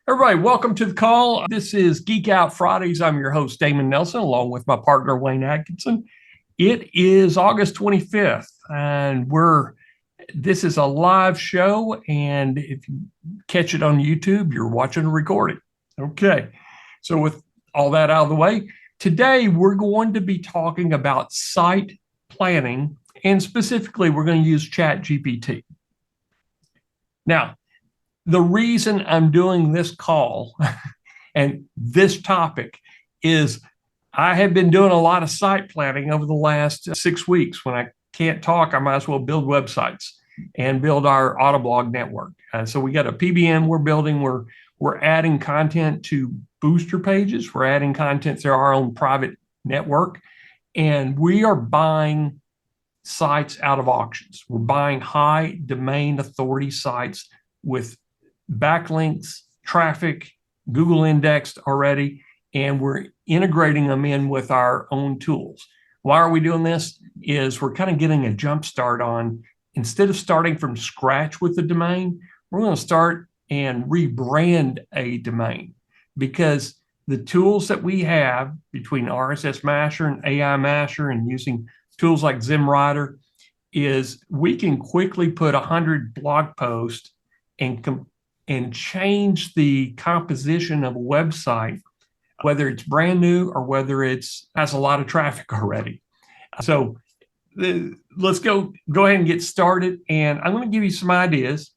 Everybody, welcome to the call. This is Geek Out Fridays. I'm your host, Damon Nelson, along with my partner, Wayne Atkinson. It is August 25th, and this is a live show. And if you catch it on YouTube, you're watching a recording. Okay, so with all that out of the way, today we're going to be talking about site planning, and specifically, we're going to use ChatGPT. Now, the reason I'm doing this call and this topic is I have been doing a lot of site planning over the last 6 weeks. When I can't talk, I might as well build websites and build our Autoblog network. So we got a PBM we're building. We're adding content to booster pages. We're adding content to our own private network. And we are buying sites out of auctions. We're buying high domain authority sites with backlinks, traffic, Google indexed already, and we're integrating them in with our own tools. Why are we doing this? Is we're kind of getting a jump start on, instead of starting from scratch with the domain, we're going to start and rebrand a domain, because the tools that we have between RSS Masher and AI Masher and using tools like ZimWriter is we can quickly put 100 blog posts and change the composition of a website, whether it's brand new or whether it's has a lot of traffic already. So let's go ahead and get started. And I'm going to give you some ideas.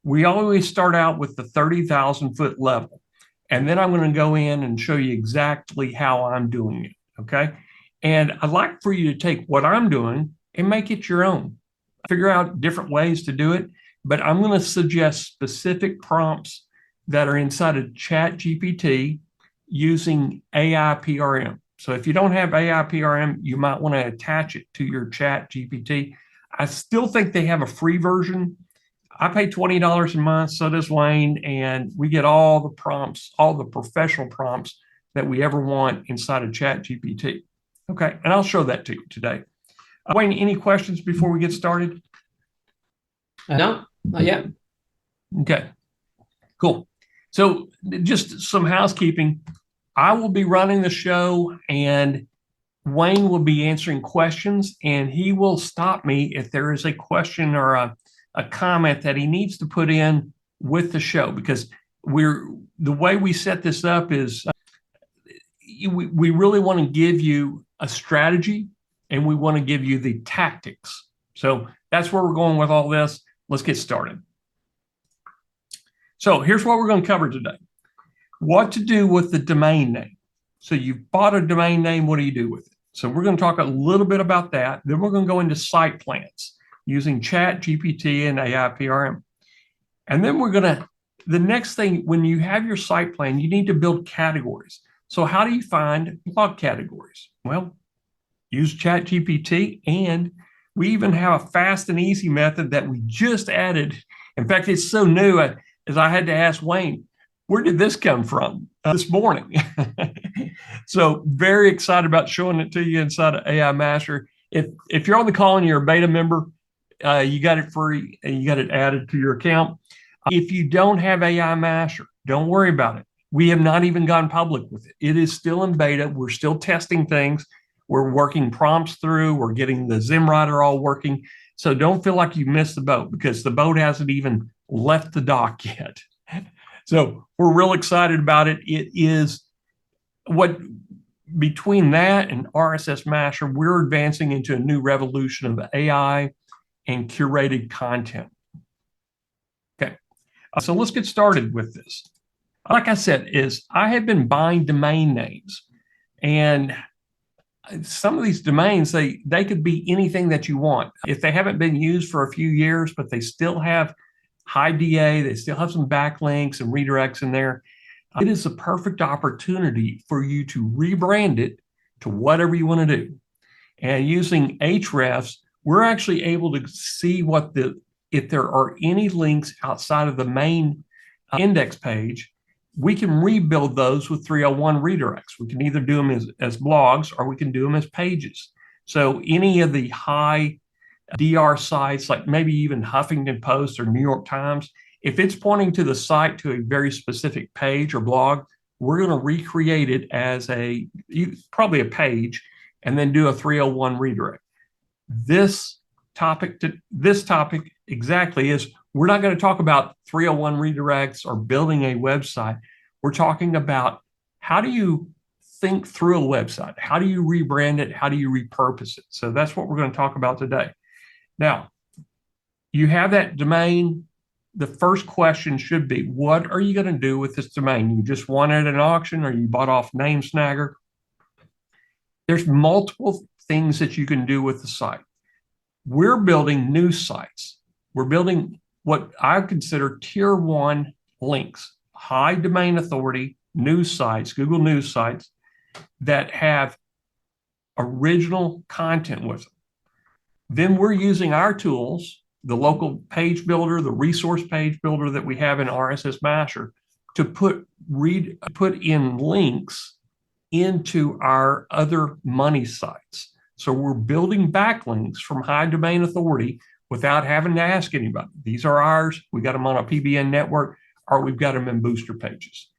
We always start out with the 30,000 foot level, and then I'm going to go in and show you exactly how I'm doing it. Okay. And I'd like for you to take what I'm doing and make it your own. Figure out different ways to do it. But I'm going to suggest specific prompts that are inside of ChatGPT using AI PRM. So if you don't have AI PRM, you might want to attach it to your ChatGPT. I still think they have a free version. I pay $20 a month, so does Wayne, and we get all the prompts, all the professional prompts that we ever want inside of ChatGPT. Okay, and I'll show that to you today. Wayne, any questions before we get started? No, not yet. Okay, cool. So just some housekeeping. I will be running the show, and Wayne will be answering questions, and he will stop me if there is a question or a comment that he needs to put in with the show, because the way we set this up is we really want to give you a strategy, and we want to give you the tactics. So that's where we're going with all this. Let's get started. So here's what we're going to cover today. What to do with the domain name. So you've bought a domain name, what do you do with it? So we're going to talk a little bit about that. Then we're going to go into site plans using ChatGPT and AI PRM. And then the next thing, when you have your site plan, you need to build categories. So how do you find blog categories? Well, use ChatGPT, and we even have a fast and easy method that we just added. In fact, it's so new as I had to ask Wayne, where did this come from this morning? So very excited about showing it to you inside of AI Master. If you're on the call and you're a beta member, you got it free and you got it added to your account. If you don't have AI Master, don't worry about it. We have not even gone public with it. It is still in beta. We're still testing things. We're working prompts through. We're getting the ZimWriter all working. So don't feel like you missed the boat, because the boat hasn't even left the dock yet. So we're real excited about it. It is between that and RSS Masher, we're advancing into a new revolution of AI and curated content. Okay, so let's get started with this. Like I said, I have been buying domain names, and some of these domains, they could be anything that you want. If they haven't been used for a few years, but they still have high DA, they still have some backlinks and redirects in there, it is a perfect opportunity for you to rebrand it to whatever you want to do. And using Ahrefs, we're actually able to see if there are any links outside of the main index page. We can rebuild those with 301 redirects. We can either do them as blogs, or we can do them as pages. So any of the high DR sites, like maybe even Huffington Post or New York Times, If it's pointing to the site to a very specific page or blog, we're going to recreate it as probably a page and then do a 301 redirect. This topic exactly is, we're not going to talk about 301 redirects or building a website. We're talking about how do you think through a website? How do you rebrand it? How do you repurpose it? So that's what we're going to talk about today. Now, you have that domain. The first question should be, what are you going to do with this domain? You just won at an auction, or you bought off NameSnagger? There's multiple things that you can do with the site. We're building news sites. We're building what I consider tier 1 links, high domain authority news sites, Google News sites that have original content with them. Then we're using our tools, the local page builder, the resource page builder that we have in RSS Master, to put in links into our other money sites. So we're building backlinks from high domain authority without having to ask anybody. These are ours. We got them on a PBN network, or we've got them in booster pages.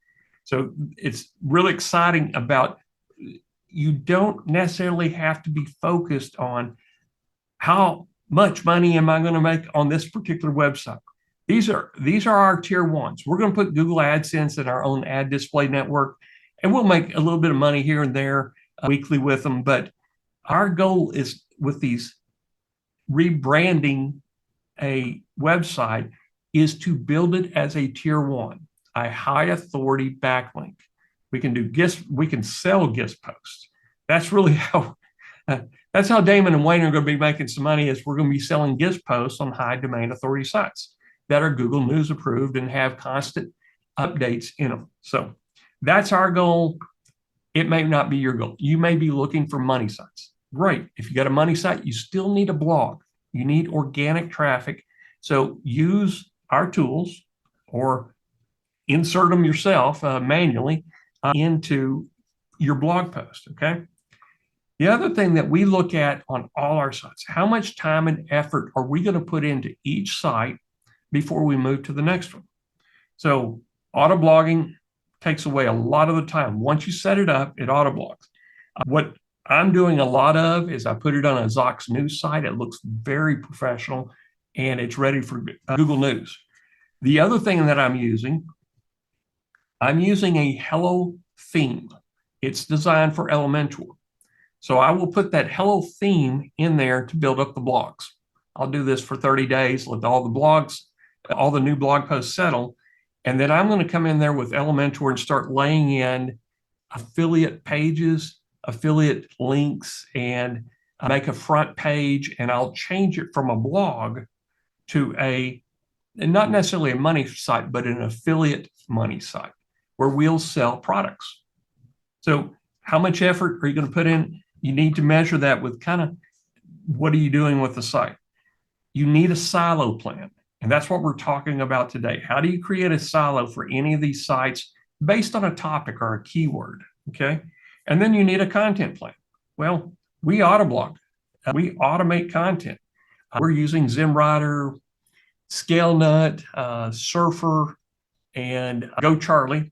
So it's really exciting about, you don't necessarily have to be focused on how much money am I going to make on this particular website. These are our tier 1s. We're going to put Google AdSense in our own ad display network, and we'll make a little bit of money here and there weekly with them. But our goal is, with these rebranding a website, is to build it as a tier 1, a high authority backlink. We can do GIST, we can sell GIST posts. That's really how that's how Damon and Wayne are going to be making some money, is we're going to be selling GIST posts on high domain authority sites that are Google News approved and have constant updates in them. So that's our goal. It may not be your goal. You may be looking for money sites. Great. If you got a money site, you still need a blog. You need organic traffic. So use our tools, or insert them yourself manually into your blog post, okay? The other thing that we look at on all our sites, how much time and effort are we going to put into each site before we move to the next one? So auto blogging takes away a lot of the time. Once you set it up, it auto blogs. What I'm doing a lot of is I put it on a Zox News site. It looks very professional, and it's ready for Google News. The other thing that I'm using a Hello theme. It's designed for Elementor. So I will put that Hello theme in there to build up the blogs. I'll do this for 30 days, let all the new blog posts settle. And then I'm going to come in there with Elementor and start laying in affiliate pages, affiliate links, and make a front page. And I'll change it from a blog to and not necessarily a money site, but an affiliate money site where we'll sell products. So how much effort are you going to put in? You need to measure that with kind of, what are you doing with the site? You need a silo plan. And that's what we're talking about today. How do you create a silo for any of these sites based on a topic or a keyword? Okay. And then you need a content plan. Well, we autoblog. We automate content. We're using ZimWriter, ScaleNut, Surfer, and GoCharlie,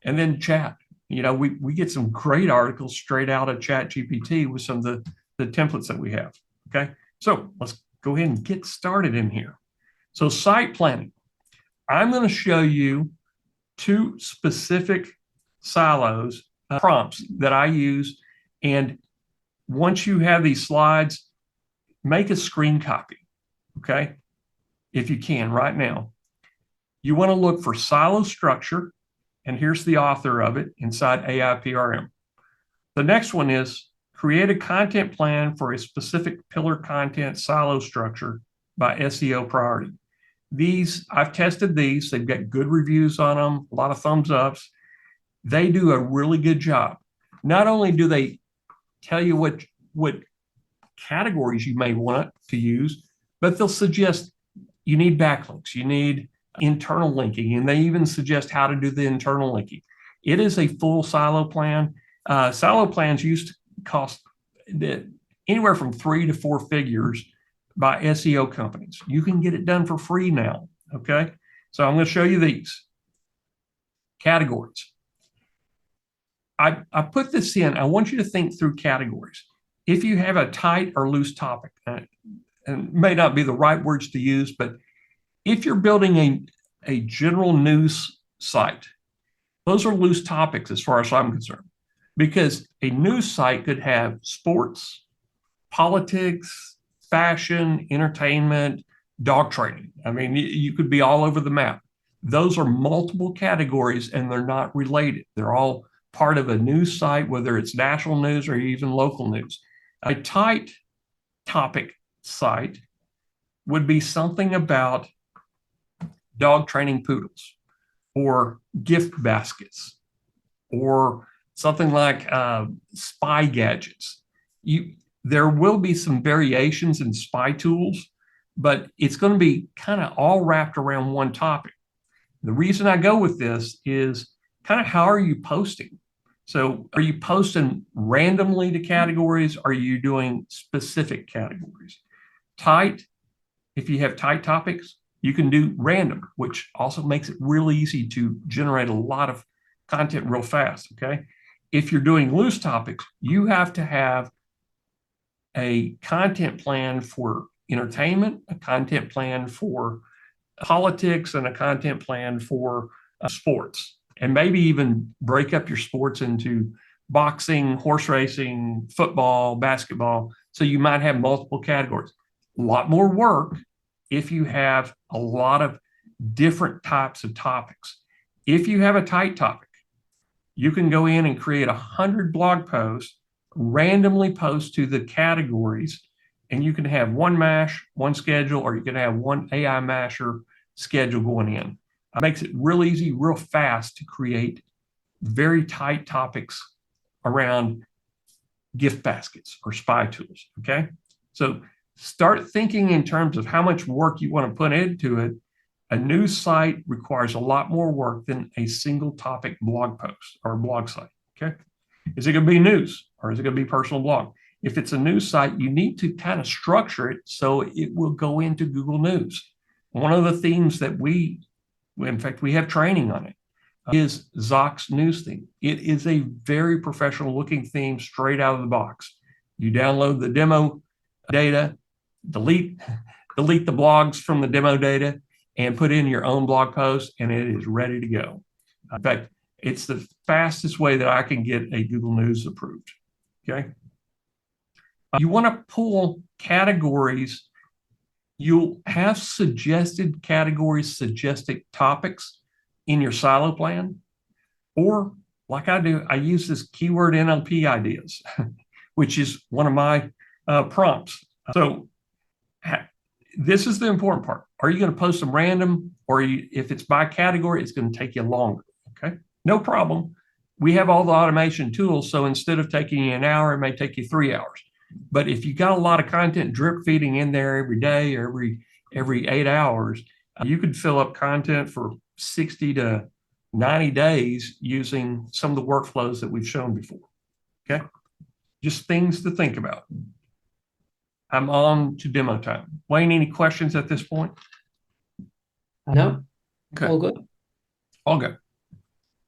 and then Chat. You know, we get some great articles straight out of ChatGPT with some of the templates that we have. Okay. So let's go ahead and get started in here. So site planning. I'm going to show you 2 specific silos, prompts that I use. And once you have these slides, make a screen copy. Okay. If you can right now. You want to look for silo structure. And here's the author of it inside AIPRM. The next one is create a content plan for a specific pillar content silo structure by SEO priority. These, I've tested these. They've got good reviews on them, a lot of thumbs ups. They do a really good job. Not only do they tell you what categories you may want to use, but they'll suggest you need backlinks, you need internal linking, and they even suggest how to do the internal linking. It is a full silo plan. Silo plans used to cost anywhere from 3 to 4 figures by SEO companies. You can get it done for free now, okay? So I'm going to show you these categories. I put this in. I want you to think through categories. If you have a tight or loose topic, and may not be the right words to use, but if you're building a general news site, those are loose topics as far as I'm concerned, because a news site could have sports, politics, fashion, entertainment, dog training. I mean, you could be all over the map. Those are multiple categories and they're not related. They're all part of a news site, whether it's national news or even local news. A tight topic site would be something about dog training poodles or gift baskets or something like spy gadgets. There will be some variations in spy tools, but it's going to be kind of all wrapped around one topic. The reason I go with this is kind of how are you posting? So are you posting randomly to categories? Are you doing specific categories? Tight, if you have tight topics, you can do random, which also makes it real easy to generate a lot of content real fast, okay? If you're doing loose topics, you have to have a content plan for entertainment, a content plan for politics, and a content plan for sports. And maybe even break up your sports into boxing, horse racing, football, basketball. So you might have multiple categories. A lot more work if you have a lot of different types of topics. If you have a tight topic, you can go in and create 100 blog posts, randomly post to the categories, and you can have one mash, one schedule, or you can have one AI masher schedule going in. It makes it real easy, real fast to create very tight topics around gift baskets or spy tools, okay? So start thinking in terms of how much work you want to put into it. A news site requires a lot more work than a single topic blog post or blog site, okay? Is it going to be news or is it going to be personal blog? If it's a news site, you need to kind of structure it so it will go into Google News. One of the themes that in fact, we have training on it, is Zock's news theme. It is a very professional looking theme straight out of the box. You download the demo data, delete the blogs from the demo data, and put in your own blog post, and it is ready to go. In fact, it's the fastest way that I can get a Google News approved, okay? You want to pull categories. You'll have suggested categories, suggested topics in your silo plan, or like I do, I use this keyword NLP ideas, which is one of my prompts. So this is the important part. Are you going to post them random, or if it's by category, it's going to take you longer, okay? No problem. We have all the automation tools, so instead of taking you an hour, it may take you 3 hours. But if you got a lot of content drip feeding in there every day or every 8 hours, you could fill up content for 60 to 90 days using some of the workflows that we've shown before. Okay, just things to think about. I'm on to demo time. Wayne, any questions at this point? No. Okay. All good. All good.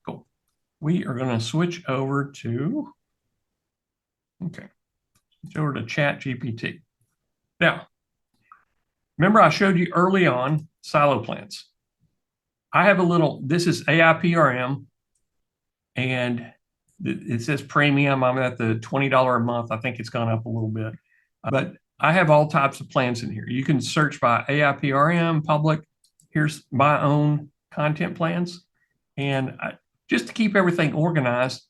Cool. We are going to switch over to, okay. Over to ChatGPT. Now, remember I showed you early on silo plans. I have this is AIPRM, and it says premium. I'm at the $20 a month. I think it's gone up a little bit, but I have all types of plans in here. You can search by AIPRM, public. Here's my own content plans. And just to keep everything organized,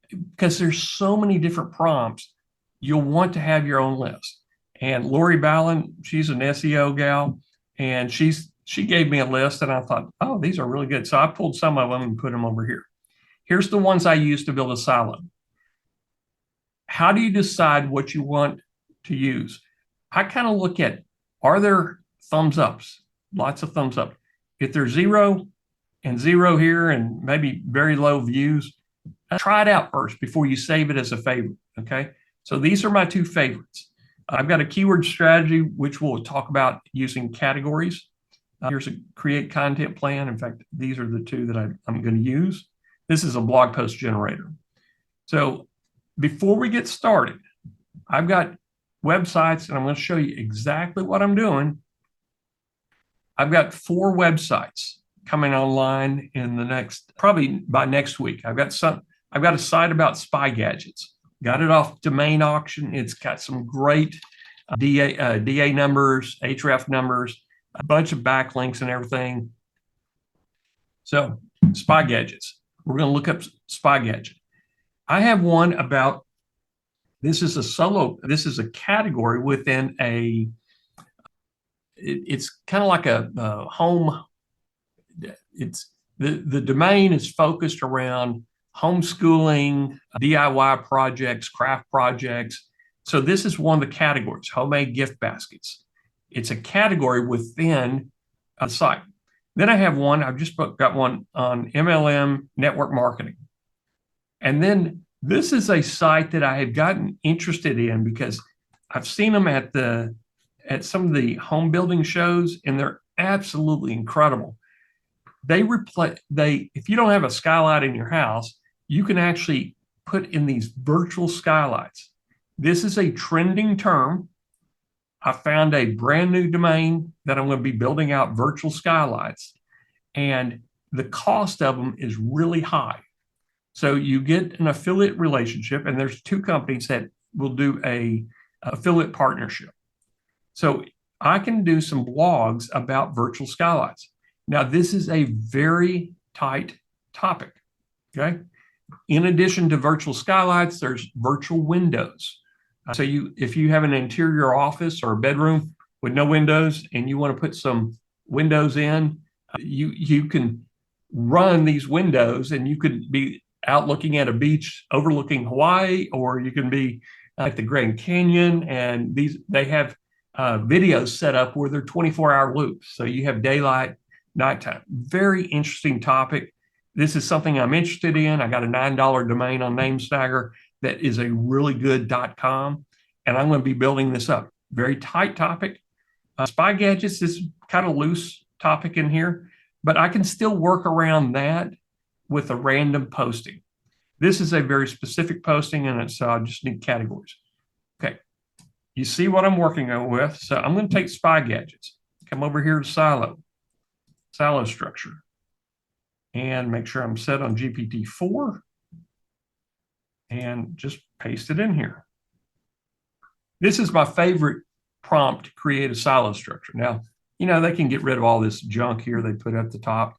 because there's so many different prompts, you'll want to have your own list. And Lori Ballin, she's an SEO gal, and she gave me a list, and I thought, oh, these are really good. So I pulled some of them and put them over here. Here's the ones I use to build a silo. How do you decide what you want to use? I kind of look at, are there thumbs ups? Lots of thumbs up. If there's 0 and 0 here and maybe very low views, try it out first before you save it as a favorite, okay? So these are my 2 favorites. I've got a keyword strategy, which we'll talk about using categories. Here's a create content plan. In fact, these are the two that I'm going to use. This is a blog post generator. So before we get started, I've got websites, and I'm going to show you exactly what I'm doing. I've got 4 websites coming online in the probably by next week. I've got a site about spy gadgets. Got it off domain auction. It's got some great DA numbers, href numbers, a bunch of backlinks and everything. So spy gadgets. We're going to look up spy gadget. I have one about, this is a category within it's kind of like a home. It's the domain is focused around homeschooling, DIY projects, craft projects. So this is one of the categories, homemade gift baskets. It's a category within a site. Then I have one, I've just got one on MLM network marketing. And then this is a site that I had gotten interested in because I've seen them at some of the home building shows, and they're absolutely incredible. If you don't have a skylight in your house, you can actually put in these virtual skylights. This is a trending term. I found a brand new domain that I'm going to be building out virtual skylights, and the cost of them is really high. So you get an affiliate relationship, and there's 2 companies that will do a affiliate partnership. So I can do some blogs about virtual skylights. Now, this is a very tight topic, okay? In addition to virtual skylights, there's virtual windows. So if you have an interior office or a bedroom with no windows and you want to put some windows in, you can run these windows, and you could be out looking at a beach overlooking Hawaii, or you can be like the Grand Canyon, and they have videos set up where they're 24-hour loops. So you have daylight, nighttime. Very interesting topic. This is something I'm interested in. I got a $9 domain on NameSnagger that is a really good .com, and I'm going to be building this up. Very tight topic. Spy gadgets is kind of loose topic in here, but I can still work around that with a random posting. This is a very specific posting, and it's just need categories. Okay, you see what I'm working on with. So I'm going to take spy gadgets, come over here to silo structure, and make sure I'm set on GPT-4, and just paste it in here. This is my favorite prompt to create a silo structure. Now, they can get rid of all this junk here they put at the top,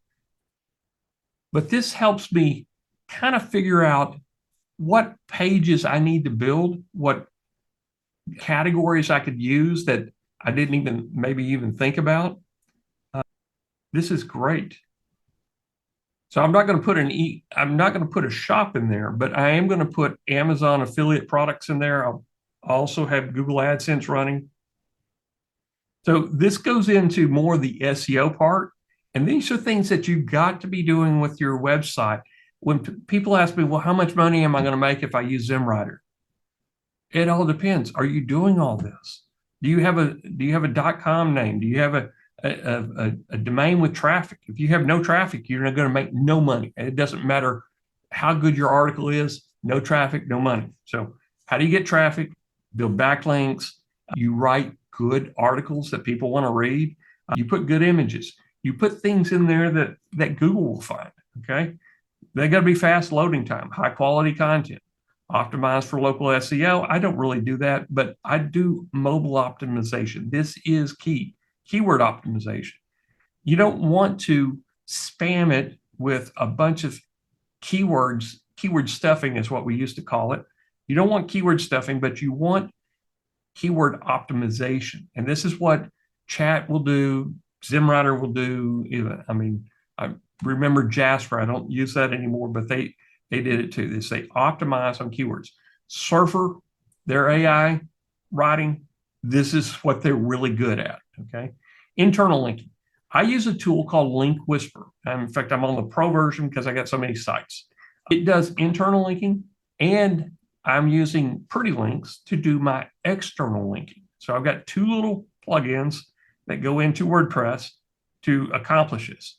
but this helps me kind of figure out what pages I need to build, what categories I could use that I didn't maybe even think about. This is great. So I'm not going to put a shop in there, but I am going to put Amazon affiliate products in there. I'll also have Google AdSense running. So this goes into more of the SEO part. And these are things that you've got to be doing with your website. When people ask me, well, how much money am I going to make if I use ZimWriter? It all depends. Are you doing all this? Do you have a .com name? Do you have a domain with traffic? If you have no traffic, you're not going to make no money. It doesn't matter how good your article is. No traffic, no money. So how do you get traffic? Build backlinks. You write good articles that people want to read. You put good images. You put things in there that Google will find, okay? They got to be fast loading time, high quality content, optimized for local SEO. I don't really do that, but I do mobile optimization. This is key. Keyword optimization. You don't want to spam it with a bunch of keywords. Keyword stuffing is what we used to call it. You don't want keyword stuffing, but you want keyword optimization. And this is what chat will do, ZimWriter will do. I remember Jasper. I don't use that anymore, but they did it too. They say optimize on keywords. Surfer, their AI writing, this is what they're really good at, okay? Internal linking. I use a tool called Link Whisper. In fact, I'm on the pro version because I got so many sites. It does internal linking, and I'm using Pretty Links to do my external linking. So I've got 2 little plugins that go into WordPress to accomplish this.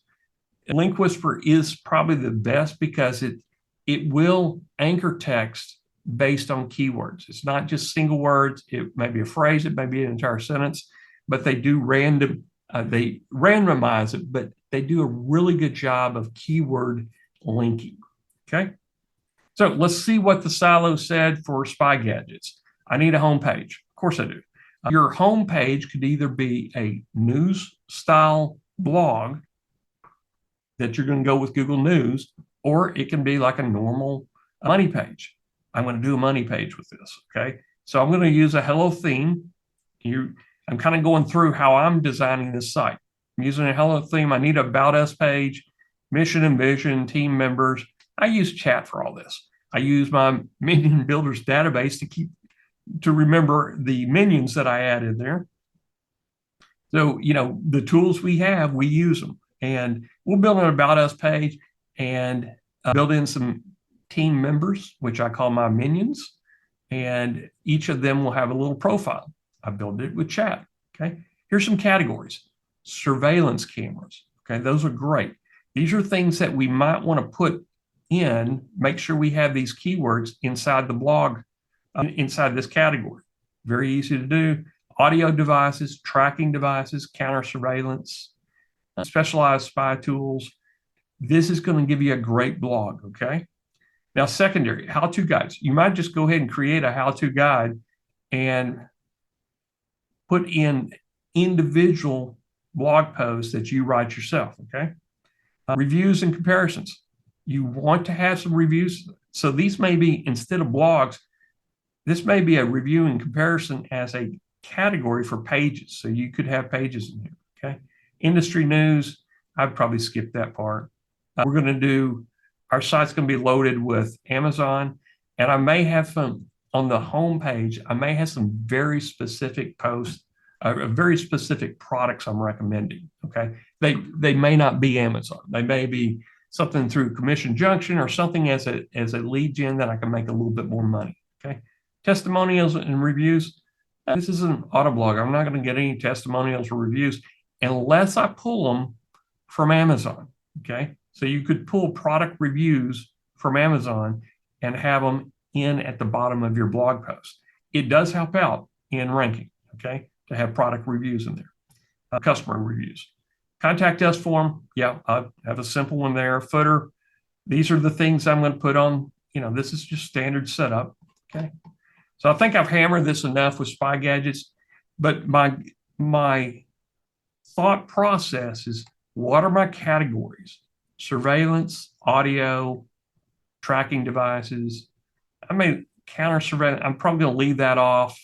Link Whisper is probably the best because it will anchor text based on keywords. It's not just single words. It may be a phrase, it may be an entire sentence, but they randomize it, but they do a really good job of keyword linking. Okay. So let's see what the silo said for Spy Gadgets. I need a home page. Of course I do. Your home page could either be a news style blog that you're going to go with Google News, or it can be like a normal money page. I'm going to do a money page with this. Okay. So I'm going to use a hello theme. I'm kind of going through how I'm designing this site. I'm using a hello theme. I need an about us page, mission and vision, team members. I use chat for all this. I use my minion builders database to remember the minions that I added there. So, the tools we have, we use them. And we'll build an about us page and build in some team members, which I call my minions. And each of them will have a little profile. I built it with chat. Okay. Here's some categories. Surveillance cameras. Okay. Those are great. These are things that we might want to put in, make sure we have these keywords inside the blog, inside this category. Very easy to do. Audio devices, tracking devices, counter surveillance, specialized spy tools. This is going to give you a great blog. Okay. Now, secondary, how-to guides. You might just go ahead and create a how-to guide and put in individual blog posts that you write yourself. Okay. Reviews and comparisons. You want to have some reviews. So these may be, instead of blogs, this may be a review and comparison as a category for pages. So you could have pages in here. Okay. Industry news. I'd probably skip that part. We're going to do, our site's going to be loaded with Amazon. And I may have some on the home page. I may have some very specific posts, very specific products I'm recommending. Okay. They may not be Amazon. They may be something through Commission Junction or something as a lead gen that I can make a little bit more money. Okay. Testimonials and reviews. This is an auto blog. I'm not going to get any testimonials or reviews unless I pull them from Amazon. Okay. So you could pull product reviews from Amazon and have them in at the bottom of your blog post. It does help out in ranking. Okay. To have product reviews in there. Customer reviews. Contact us form. Yeah, I have a simple one there. Footer. These are the things I'm going to put on. This is just standard setup. Okay. So I think I've hammered this enough with Spy Gadgets, but my thought process is, what are my categories? Surveillance, audio, tracking devices. I may counter surveillance. I'm probably going to leave that off.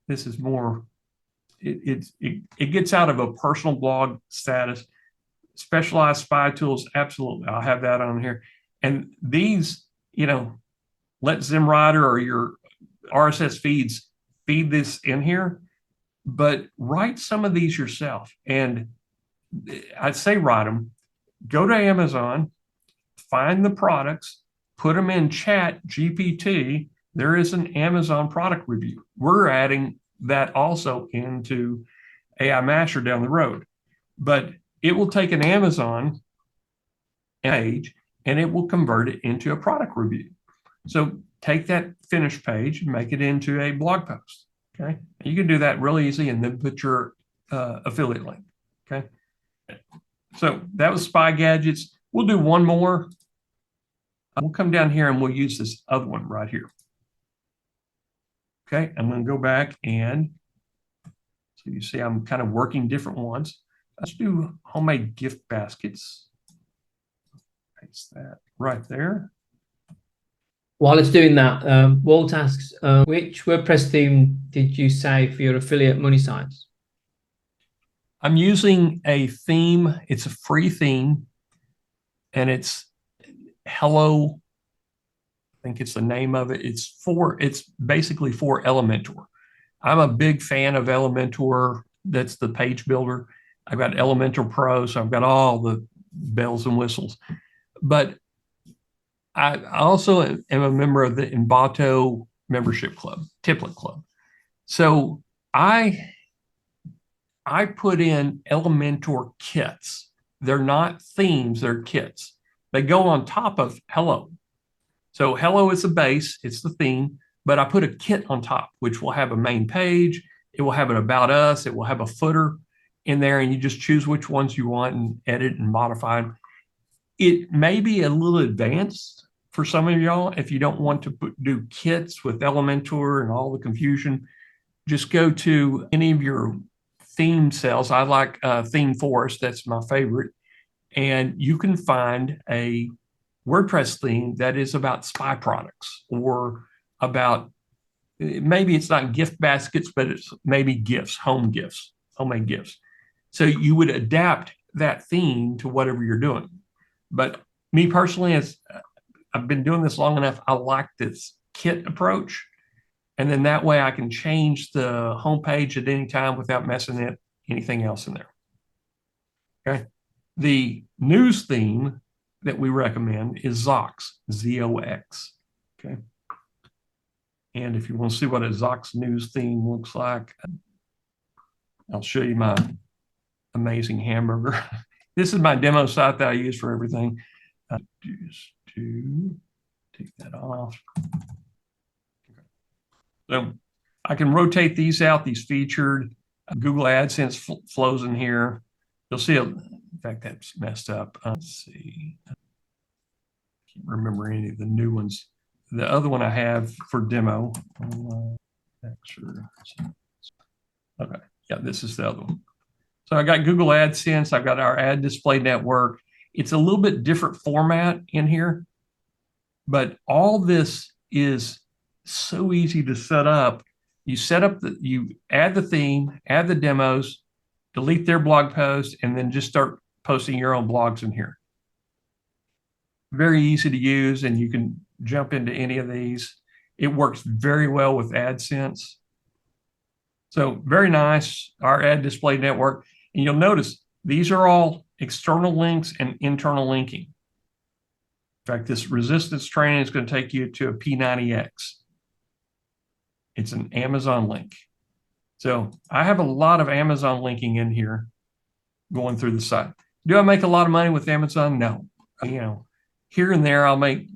This is more, it gets out of a personal blog status. Specialized spy tools, absolutely. I'll have that on here. And these, let ZimRider or your RSS feeds feed this in here, but write some of these yourself. And I'd say write them. Go to Amazon, find the products, put them in Chat GPT. There is an Amazon product review. We're adding that also into AI Master down the road. But it will take an Amazon page and it will convert it into a product review. So take that finished page and make it into a blog post. Okay. And you can do that really easy and then put your affiliate link. Okay. So that was Spy Gadgets. We'll do one more. We'll come down here and we'll use this other one right here. Okay. I'm going to go back and so you see I'm kind of working different ones. Let's do homemade gift baskets. Paste that right there. While it's doing that, Walt asks, which WordPress theme did you say for your affiliate money sites? I'm using a theme. It's a free theme, and it's Hello. I think it's the name of it. It's basically for Elementor. I'm a big fan of Elementor. That's the page builder. I've got Elementor Pro, so I've got all the bells and whistles. But I also am a member of the Envato membership club, Template Club. So I I put in Elementor kits. They're not themes, they're kits. They go on top of Hello. So Hello is the base, it's the theme, but I put a kit on top, which will have a main page. It will have an about us. It will have a footer in there, and you just choose which ones you want and edit and modify them. It may be a little advanced for some of y'all if you don't want to do kits with Elementor and all the confusion. Just go to any of your theme cells. I like Theme Forest, that's my favorite. And you can find a WordPress theme that is about spy products or about, maybe it's not gift baskets, but it's maybe gifts, homemade gifts. So you would adapt that theme to whatever you're doing. But me personally, as I've been doing this long enough, I like this kit approach. And then that way I can change the homepage at any time without messing anything else in there. Okay. The news theme that we recommend is Zox, Z-O-X. Okay. And if you want to see what a Zox news theme looks like, I'll show you my amazing hamburger. This is my demo site that I use for everything. Just to take that off. So I can rotate these out, these featured. Google AdSense flows in here. You'll see, in fact, that's messed up. Let's see. I can't remember any of the new ones. The other one I have for demo. Okay, yeah, this is the other one. So I got Google AdSense. I've got our ad display network. It's a little bit different format in here, but all this is so easy to set up. You you add the theme, add the demos, delete their blog post, and then just start posting your own blogs in here. Very easy to use, and you can jump into any of these. It works very well with AdSense. So very nice, our ad display network. And you'll notice these are all external links and internal linking. In fact, this resistance training is going to take you to a P90X. It's an Amazon link. So I have a lot of Amazon linking in here going through the site. Do I make a lot of money with Amazon? No. You know, here and there I'll make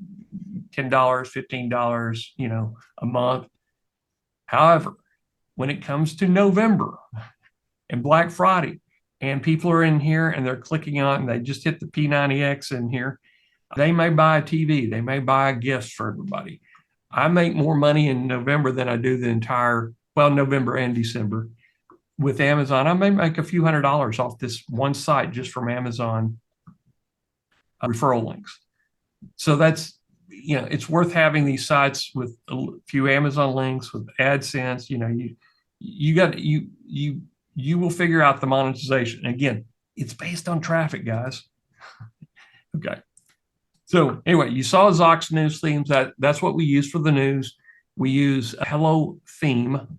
$10, $15, you know, a month. However, when it comes to November and Black Friday, and people are in here and they're clicking on, and they just hit the P90X in here, they may buy a TV, they may buy gifts for everybody. I make more money in November than I do the entire, well, November and December with Amazon. I may make a few $100s off this one site just from Amazon referral links. So that's, you know, it's worth having these sites with a few Amazon links, with AdSense. You know, you will figure out the monetization. Again, it's based on traffic, guys. Okay. So anyway, you saw Zox news themes. That's what we use for the news. We use a Hello theme,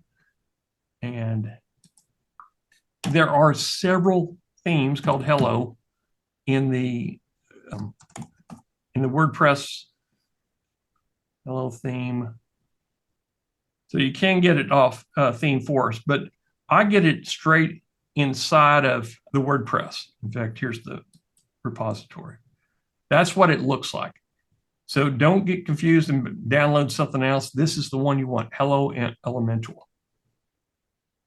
and there are several themes called Hello in the WordPress Hello theme. So you can get it off Theme Forest, but I get it straight inside of the WordPress. In fact, here's the repository. That's what it looks like. So don't get confused and download something else. This is the one you want, Hello and Elementor.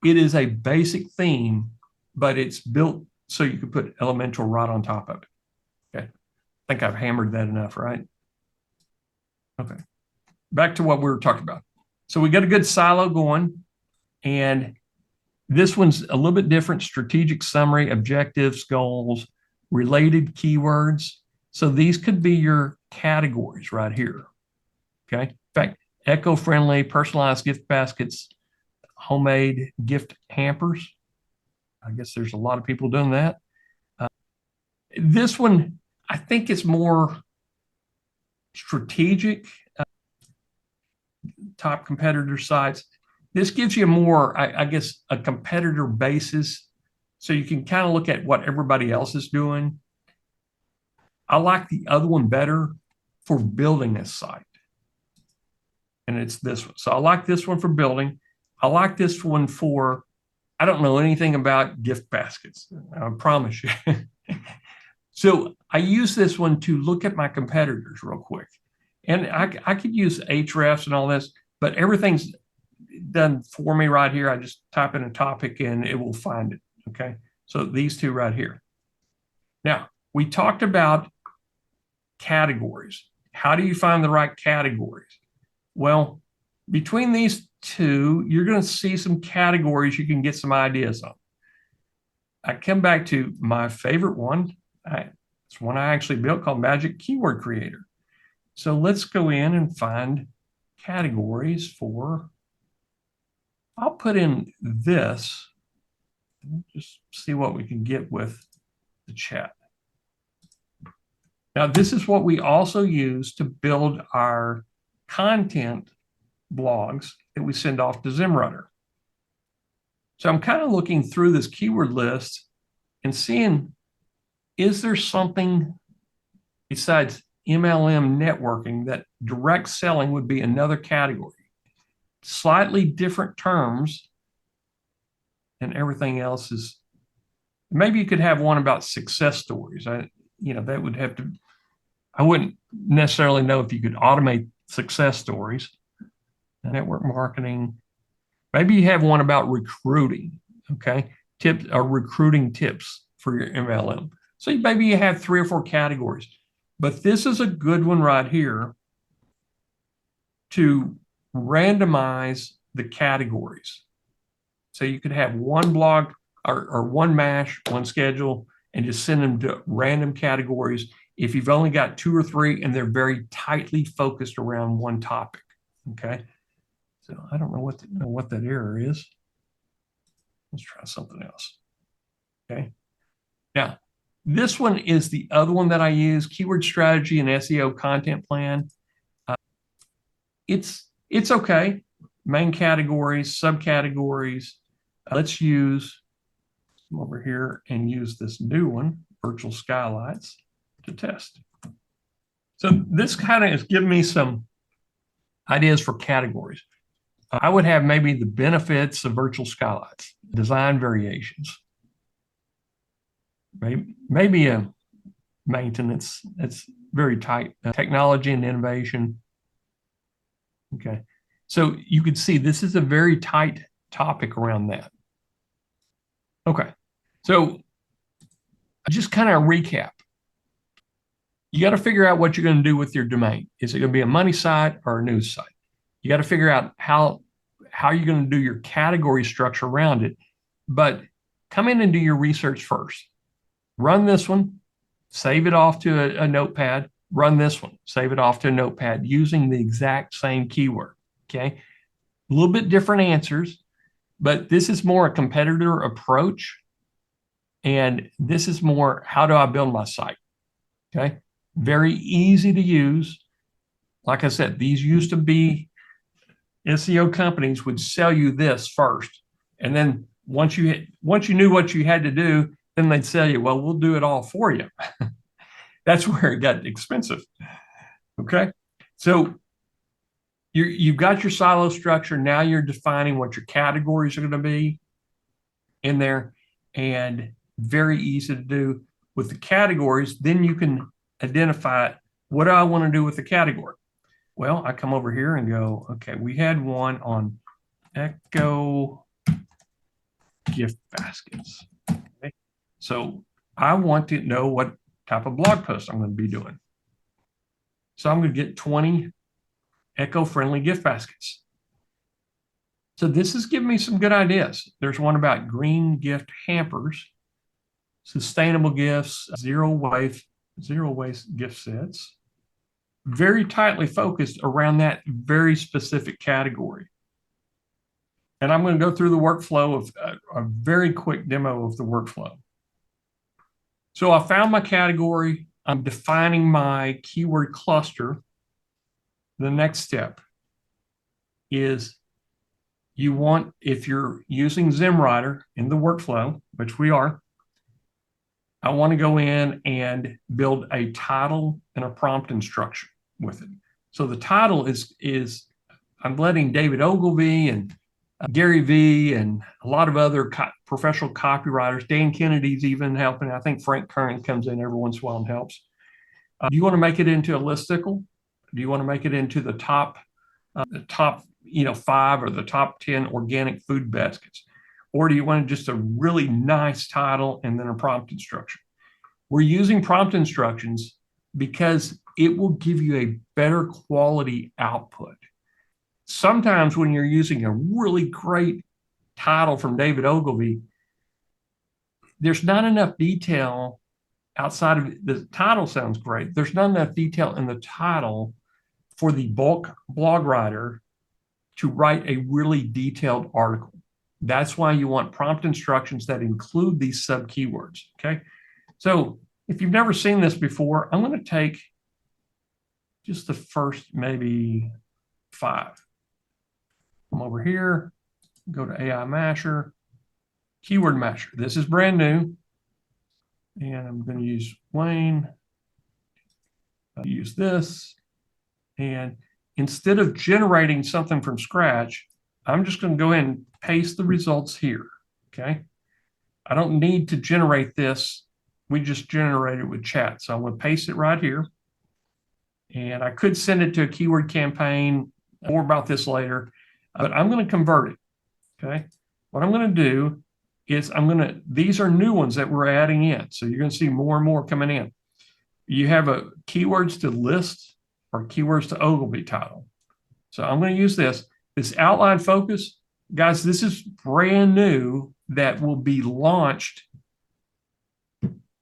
It is a basic theme, but it's built so you can put Elementor right on top of it. Okay. I think I've hammered that enough, right? Okay. Back to what we were talking about. So we got a good silo going, and this one's a little bit different: strategic summary, objectives, goals, related keywords. So these could be your categories right here. Okay. In fact, eco-friendly, personalized gift baskets, homemade gift hampers. I guess there's a lot of people doing that. This one, I think it's more strategic. Top competitor sites. This gives you more, I guess, a competitor basis, so you can kind of look at what everybody else is doing. I like the other one better for building this site, and it's this one. So I like this one for building. I like this one for I don't know anything about gift baskets. I promise you. So I use this one to look at my competitors real quick. And I could use Ahrefs and all this, but everything's done for me right here. I just type in a topic and it will find it. Okay. So these two right here. Now, we talked about categories. How do you find the right categories? Well, between these two, you're going to see some categories you can get some ideas on. I come back to my favorite one. It's one I actually built called Magic Keyword Creator. So let's go in and find categories for, I'll put in this, just see what we can get with the chat. Now, this is what we also use to build our content blogs that we send off to Zimrunner. So I'm kind of looking through this keyword list and seeing, is there something besides MLM networking that direct selling would be another category? Slightly different terms, and everything else is, maybe you could have one about success stories. That would have to, I wouldn't necessarily know if you could automate success stories. Network marketing. Maybe you have one about recruiting, okay? Tips or recruiting tips for your MLM. So maybe you have 3 or 4 categories, but this is a good one right here to randomize the categories. So you could have one blog or one mash, one schedule, and just send them to random categories if you've only got 2 or 3 and they're very tightly focused around one topic, okay? So I don't know what that error is. Let's try something else. Okay. Now, this one is the other one that I use, Keyword Strategy and SEO Content Plan. It's okay. Main categories, subcategories. Let's use over here and use this new one, Virtual Skylights, to test. So this kind of is giving me some ideas for categories. I would have maybe the benefits of virtual skylights, design variations, maybe a maintenance that's very tight, technology and innovation. Okay, so you could see this is a very tight topic around that. Okay, so just kind of recap. You got to figure out what you're going to do with your domain. Is it going to be a money site or a news site? You got to figure out how you're going to do your category structure around it. But come in and do your research first. Run this one, save it off to a notepad, run this one, save it off to a notepad using the exact same keyword, okay? A little bit different answers, but this is more a competitor approach. And this is more, how do I build my site, okay? Very easy to use. Like I said, these used to be SEO companies would sell you this first. And then once you knew what you had to do, then they'd sell you, well, we'll do it all for you. That's where it got expensive. Okay. So you've got your silo structure. Now you're defining what your categories are going to be in there, and very easy to do with the categories. Then you can identify, what do I want to do with the category? Well, I come over here and go, okay, we had one on Echo gift baskets. Okay. So I want to know what type of blog post I'm going to be doing. So I'm going to get 20 eco-friendly gift baskets. So this is giving me some good ideas. There's one about green gift hampers, sustainable gifts, zero waste gift sets. Very tightly focused around that very specific category. And I'm going to go through the workflow of a very quick demo of the workflow. So I found my category. I'm defining my keyword cluster. The next step is you want, if you're using Zimwriter in the workflow, which we are, I want to go in and build a title and a prompt instruction with it. So the title is I'm letting David Ogilvy and Gary Vee and a lot of other professional copywriters. Dan Kennedy's even helping. I think Frank Kern comes in every once in a while and helps. Do you want to make it into a listicle? Do you want to make it into the top 5 or the top 10 organic food baskets? Or do you want just a really nice title and then a prompt instruction? We're using prompt instructions because it will give you a better quality output. Sometimes when you're using a really great title from David Ogilvy, there's not enough detail outside of the title. Sounds great. There's not enough detail in the title for the bulk blog writer to write a really detailed article. That's why you want prompt instructions that include these sub keywords. Okay. So if you've never seen this before, I'm going to take just the first maybe 5. Come over here, go to AI Masher, Keyword Masher. This is brand new. And I'm going to use Wayne. I'll use this. And instead of generating something from scratch, I'm just going to go ahead and paste the results here. Okay. I don't need to generate this. We just generated with chat. So I'm going to paste it right here. And I could send it to a keyword campaign. More about this later, but I'm going to convert it. Okay. What I'm going to do is these are new ones that we're adding in. So you're going to see more and more coming in. You have a keywords to list or keywords to Ogilvy title. So I'm going to use this outline focus. Guys, this is brand new that will be launched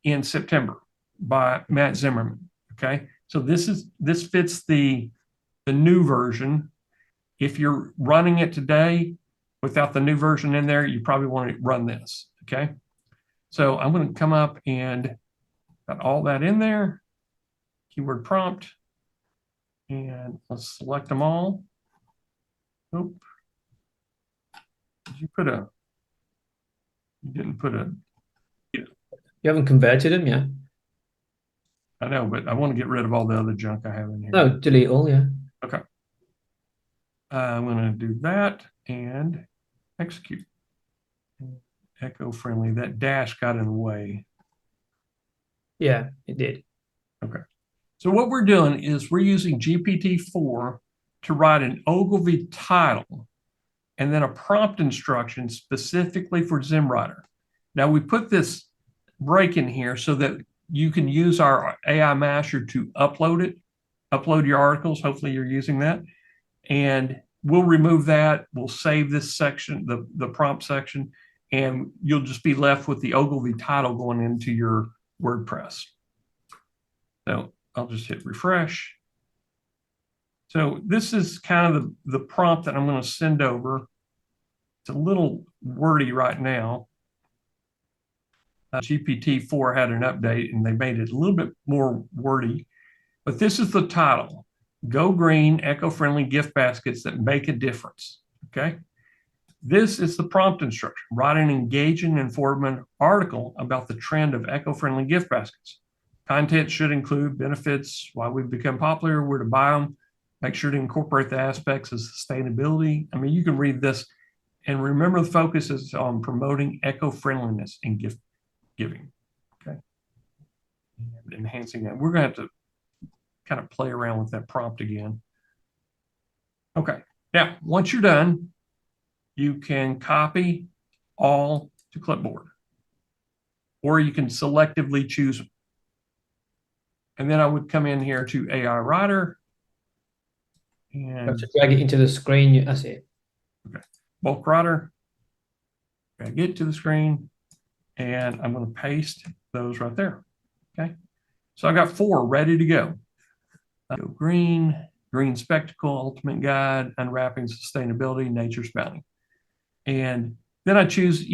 in September by Matt Zimmerman. Okay. So this fits the new version. If you're running it today without the new version in there, you probably want to run this. Okay. So I'm going to come up and got all that in there. Keyword prompt. And let's select them all. Oop. You didn't put a. You haven't converted them yet. I know, but I want to get rid of all the other junk I have in here. No, delete all, yeah. Okay. I'm going to do that and execute. Eco-friendly. That dash got in the way. Yeah, it did. Okay. So what we're doing is we're using GPT-4 to write an Ogilvy title and then a prompt instruction specifically for ZimWriter. Now we put this break in here so that you can use our AI Masher to upload your articles. Hopefully you're using that. And we'll remove that. We'll save this section, the prompt section, and you'll just be left with the Ogilvy title going into your WordPress. So I'll just hit refresh. So this is kind of the prompt that I'm going to send over. It's a little wordy right now. GPT-4 had an update and they made it a little bit more wordy, but this is the title: Go Green, Eco-Friendly Gift Baskets That Make a Difference. Okay. This is the prompt instruction: write an engaging and informative article about the trend of eco-friendly gift baskets. Content should include benefits, why we've become popular, where to buy them. Make sure to incorporate the aspects of sustainability. I mean, you can read this and remember the focus is on promoting eco-friendliness in gift giving. Okay. And enhancing that. We're going to have to kind of play around with that prompt again. Okay. Now, once you're done, you can copy all to clipboard, or you can selectively choose them. And then I would come in here to AI Writer and drag it into the screen. That's it. Okay. Bulk Writer. Drag it to the screen, and I'm going to paste those right there. Okay. So I got 4 ready to go. Go green, green spectacle, ultimate guide, unwrapping sustainability, nature's bounty. And then I choose,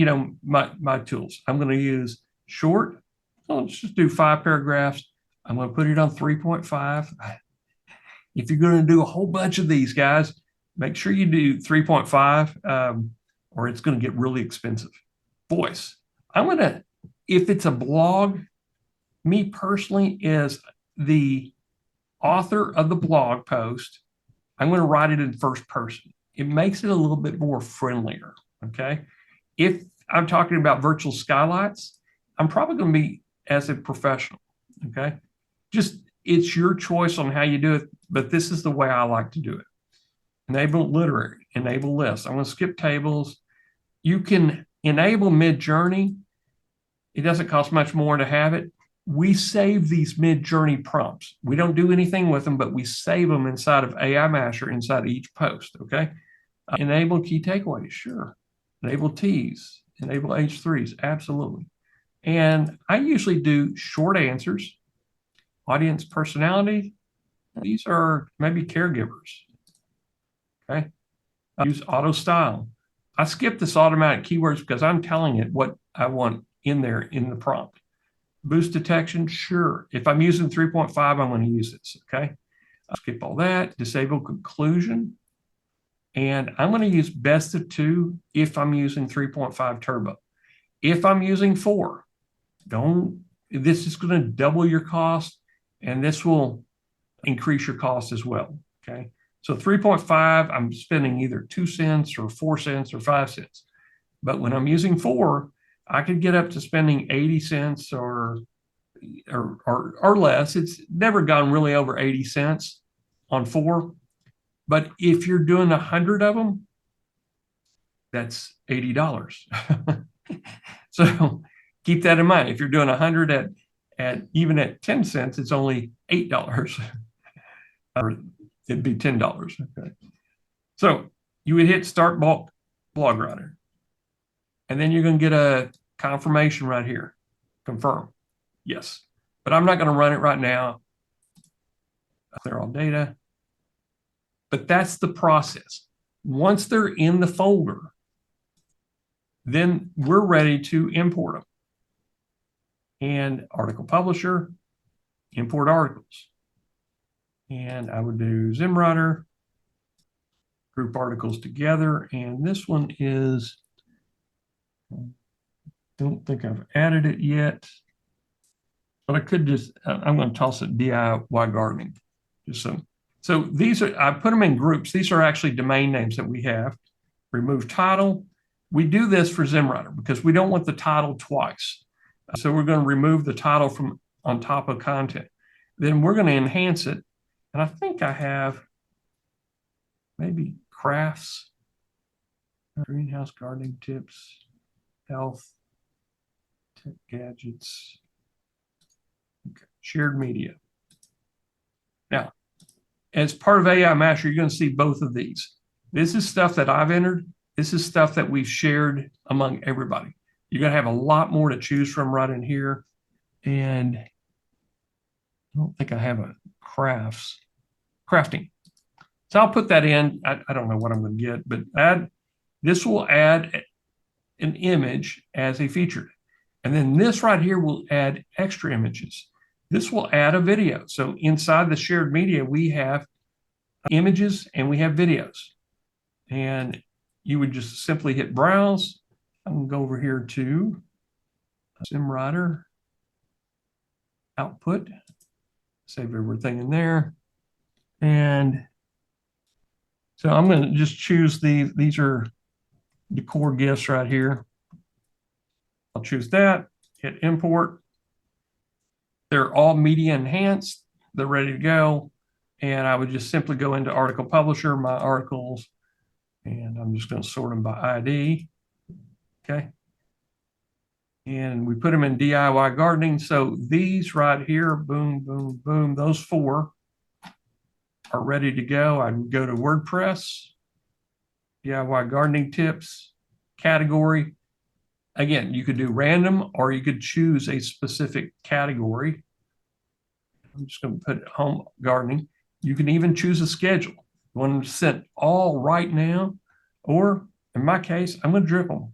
my tools. I'm going to use short. So let's just do 5 paragraphs. I'm going to put it on 3.5. If you're going to do a whole bunch of these, guys, make sure you do 3.5 or it's going to get really expensive. Voice. If it's a blog, me personally is the author of the blog post, I'm going to write it in first person. it makes it a little bit more friendlier. Okay. If I'm talking about virtual skylights, I'm probably going to be as a professional. Okay. Just it's your choice on how you do it, but this is the way I like to do it. Enable literary, enable lists. I'm going to skip tables. You can enable mid-journey. It doesn't cost much more to have it. We save these mid-journey prompts. We don't do anything with them, but we save them inside of AI Masher inside of each post. Okay. Enable key takeaways. Sure. Enable T's, enable H3s. Absolutely. And I usually do short answers, audience personality. These are maybe caregivers. Okay. Use auto style. I skip this automatic keywords because I'm telling it what I want in there in the prompt. Boost detection, sure. If I'm using 3.5, I'm going to use this. Okay. I'll skip all that. Disable conclusion. And I'm going to use best of 2 if I'm using 3.5 turbo. If I'm using 4, this is going to double your cost, and this will increase your cost as well. Okay. So 3.5, I'm spending either 2 cents or 4 cents or 5 cents. But when I'm using 4, I could get up to spending 80 cents or less. It's never gone really over 80 cents on 4. But if you're doing 100 of them, that's $80. So keep that in mind. If you're doing 100 at even at 10 cents, it's only $8. Or it'd be $10. Okay. So you would hit start bulk blog writer. And then you're going to get a confirmation right here. Confirm. Yes. But I'm not going to run it right now. Clear all data. But that's the process. Once they're in the folder, then we're ready to import them. And article publisher, import articles. And I would do ZimWriter, group articles together. And this one is, I don't think I've added it yet, but I could just, I'm going to toss it DIY gardening. Just so these are, I put them in groups. These are actually domain names that we have. Remove title. We do this for ZimWriter because we don't want the title twice. So we're going to remove the title from on top of content. Then we're going to enhance it. And I think I have maybe crafts, greenhouse gardening tips, health, tech gadgets, okay, shared media. Now, as part of AI Master, you're going to see both of these. This is stuff that I've entered. This is stuff that we've shared among everybody. You're going to have a lot more to choose from right in here. And I don't think I have a crafting. So I'll put that in. I don't know what I'm going to get, but this will add an image as a feature. And then this right here will add extra images. This will add a video. So inside the shared media, we have images and we have videos. And you would just simply hit browse. I'm going to go over here to ZimWriter, output, save everything in there. And so I'm going to just choose these are decor gifts right here. I'll choose that, hit import. They're all media enhanced. They're ready to go. And I would just simply go into article publisher, my articles, and I'm just going to sort them by ID. Okay. And we put them in DIY gardening. So these right here, boom, boom, boom, those 4 are ready to go. I can go to WordPress, DIY gardening tips, category. Again, you could do random or you could choose a specific category. I'm just going to put home gardening. You can even choose a schedule. You want them to send all right now, or in my case, I'm going to drip them.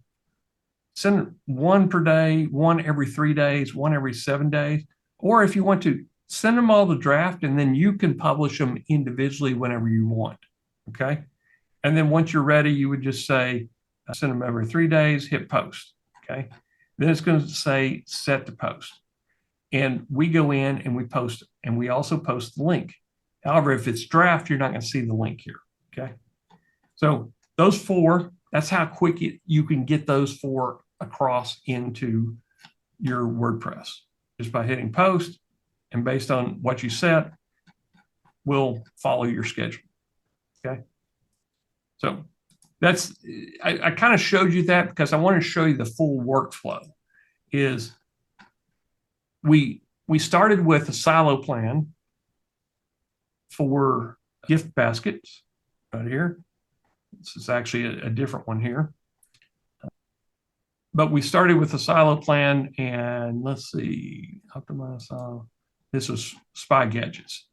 Send 1 per day, 1 every 3 days, 1 every 7 days. Or if you want to, send them all the draft and then you can publish them individually whenever you want. Okay. And then once you're ready, you would just say, send them every 3 days, hit post. Okay. Then it's going to say set to post. And we go in and we post it. And we also post the link. However, if it's draft, you're not going to see the link here. Okay. So those four, that's how quick you can get those four across into your WordPress, just by hitting post, and based on what you set, we'll follow your schedule. Okay. So that's, I kind of showed you that because I want to show you the full workflow. Is we started with a silo plan for gift baskets right here. This is actually a different one here. But we started with a silo plan, and let's see, optimize silo. This was spy gadgets.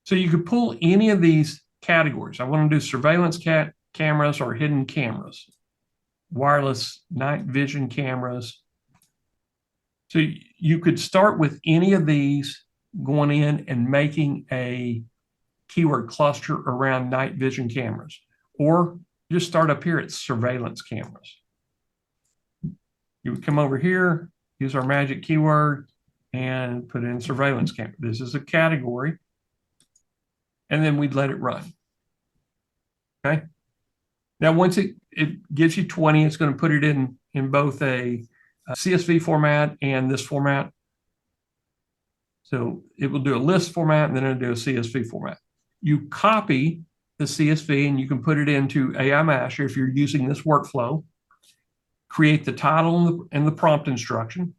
So you could pull any of these categories. I want to do surveillance cameras or hidden cameras, wireless night vision cameras. So you could start with any of these, going in and making a keyword cluster around night vision cameras, or just start up here at surveillance cameras. You would come over here, use our magic keyword, and put in surveillance camera. This is a category, and then we'd let it run. Okay. Now, once it gives you 20, it's going to put it in both a CSV format and this format. So it will do a list format, and then it'll do a CSV format. You copy the CSV, and you can put it into AI Master if you're using this workflow. Create the title and the prompt instruction,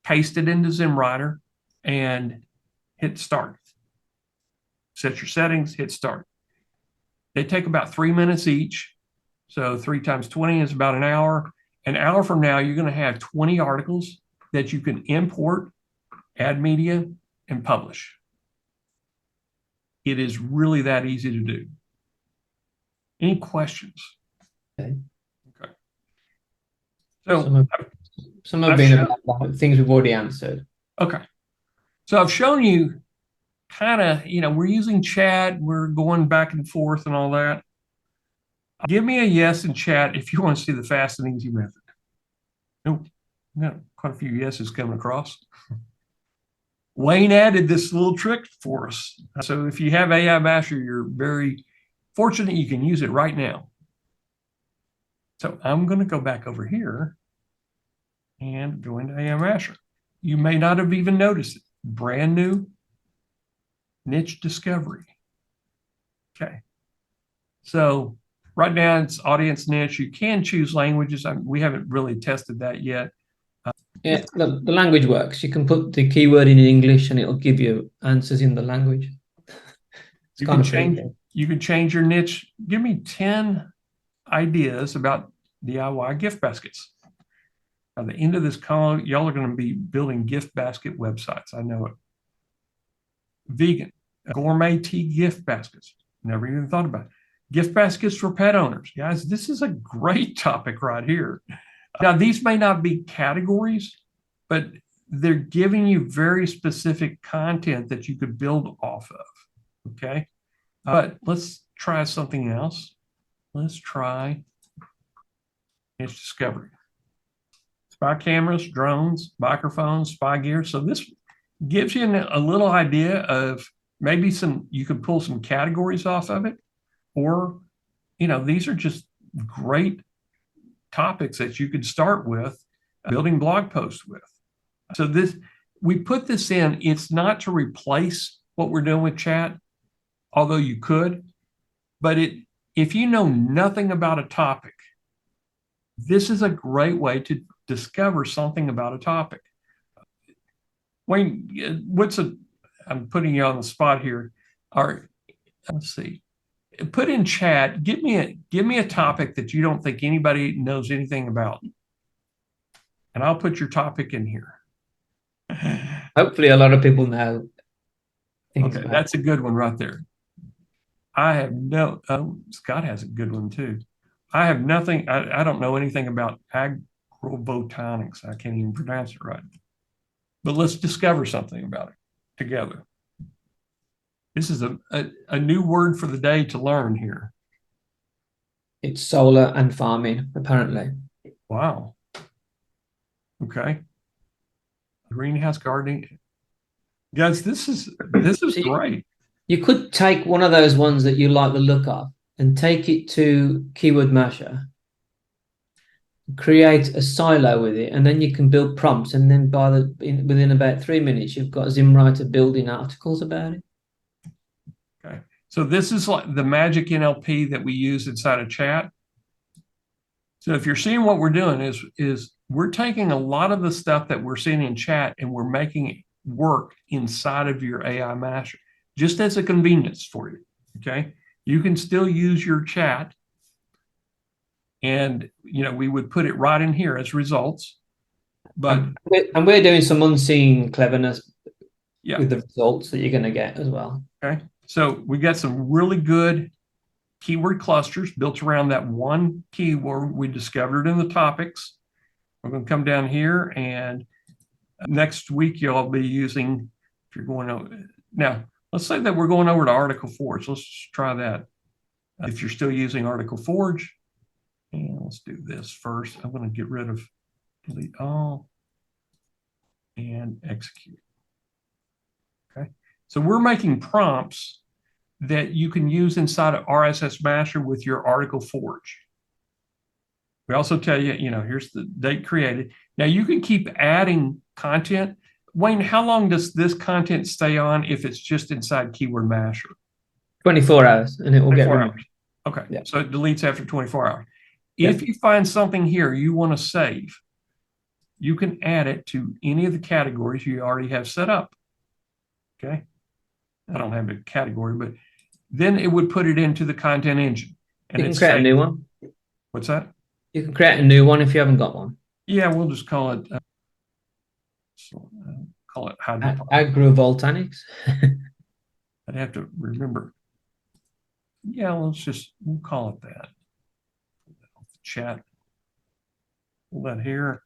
paste it into ZimWriter, and hit start. Set your settings, hit start. They take about 3 minutes each. So 3 times 20 is about an hour. An hour from now, you're going to have 20 articles that you can import, add media, and publish. It is really that easy to do. Any questions? Okay. Okay. So some have been about things we've already answered. Okay. So I've shown you kind of, we're using chat, we're going back and forth and all that. Give me a yes in chat if you want to see the fast and easy method. Nope. No, quite a few yeses coming across. Wayne added this little trick for us. So if you have AI Master, you're very fortunate you can use it right now. So I'm going to go back over here and go into AI Master. You may not have even noticed it. Brand new niche discovery. Okay. So right now it's audience niche. You can choose languages. We haven't really tested that yet. Yeah, the language works. You can put the keyword in English and it'll give you answers in the language. You can change your niche. Give me 10 ideas about DIY gift baskets. At the end of this call, y'all are going to be building gift basket websites. I know it. Vegan, gourmet tea gift baskets. Never even thought about it. Gift baskets for pet owners. Guys, this is a great topic right here. Now, these may not be categories, but they're giving you very specific content that you could build off of. Okay. But let's try something else. Let's try niche discovery. Spy cameras, drones, microphones, spy gear. So this gives you a little idea of maybe you could pull some categories off of it, or, these are just great topics that you could start with building blog posts with. So we put this in, it's not to replace what we're doing with chat, although you could, but if you know nothing about a topic, this is a great way to discover something about a topic. Wayne, I'm putting you on the spot here. Let's see. Put in chat, give me a topic that you don't think anybody knows anything about. And I'll put your topic in here. Hopefully a lot of people know. Okay, that's a good one right there. Scott has a good one too. I have nothing, I don't know anything about agrobotanics. I can't even pronounce it right. But let's discover something about it together. This is a new word for the day to learn here. It's solar and farming, apparently. Wow. Okay. Greenhouse gardening. Guys, this is great. You could take one of those ones that you like the look of and take it to Keyword Masher, create a silo with it, and then you can build prompts. And then within about 3 minutes, you've got ZimWriter building articles about it. Okay. So this is like the magic NLP that we use inside of chat. So if you're seeing what we're doing is we're taking a lot of the stuff that we're seeing in chat and we're making it work inside of your AI Master, just as a convenience for you. Okay. You can still use your chat, and we would put it right in here as results. But we're doing some unseen cleverness yeah, with the results that you're going to get as well. Okay. So we got some really good keyword clusters built around that one keyword we discovered in the topics. We're going to come down here, and next week you'll be using, if you're going over, now let's say that we're going over to Article Forge. Let's try that. If you're still using Article Forge, and let's do this first. I'm going to get rid of delete all and execute. Okay. So we're making prompts that you can use inside of RSS Master with your Article Forge. We also tell you, here's the date created. Now you can keep adding content. Wayne, how long does this content stay on if it's just inside Keyword Master? 24 hours, and it will get removed. Okay, yeah. So it deletes after 24 hours. Yeah. If you find something here you want to save, you can add it to any of the categories you already have set up. Okay. I don't have a category, but then it would put it into the content engine. And you can create a new one. What's that? You can create a new one if you haven't got one. Yeah, we'll just call it agrovoltaics. I'd have to remember. Yeah, we'll call it that. Chat. Pull that here,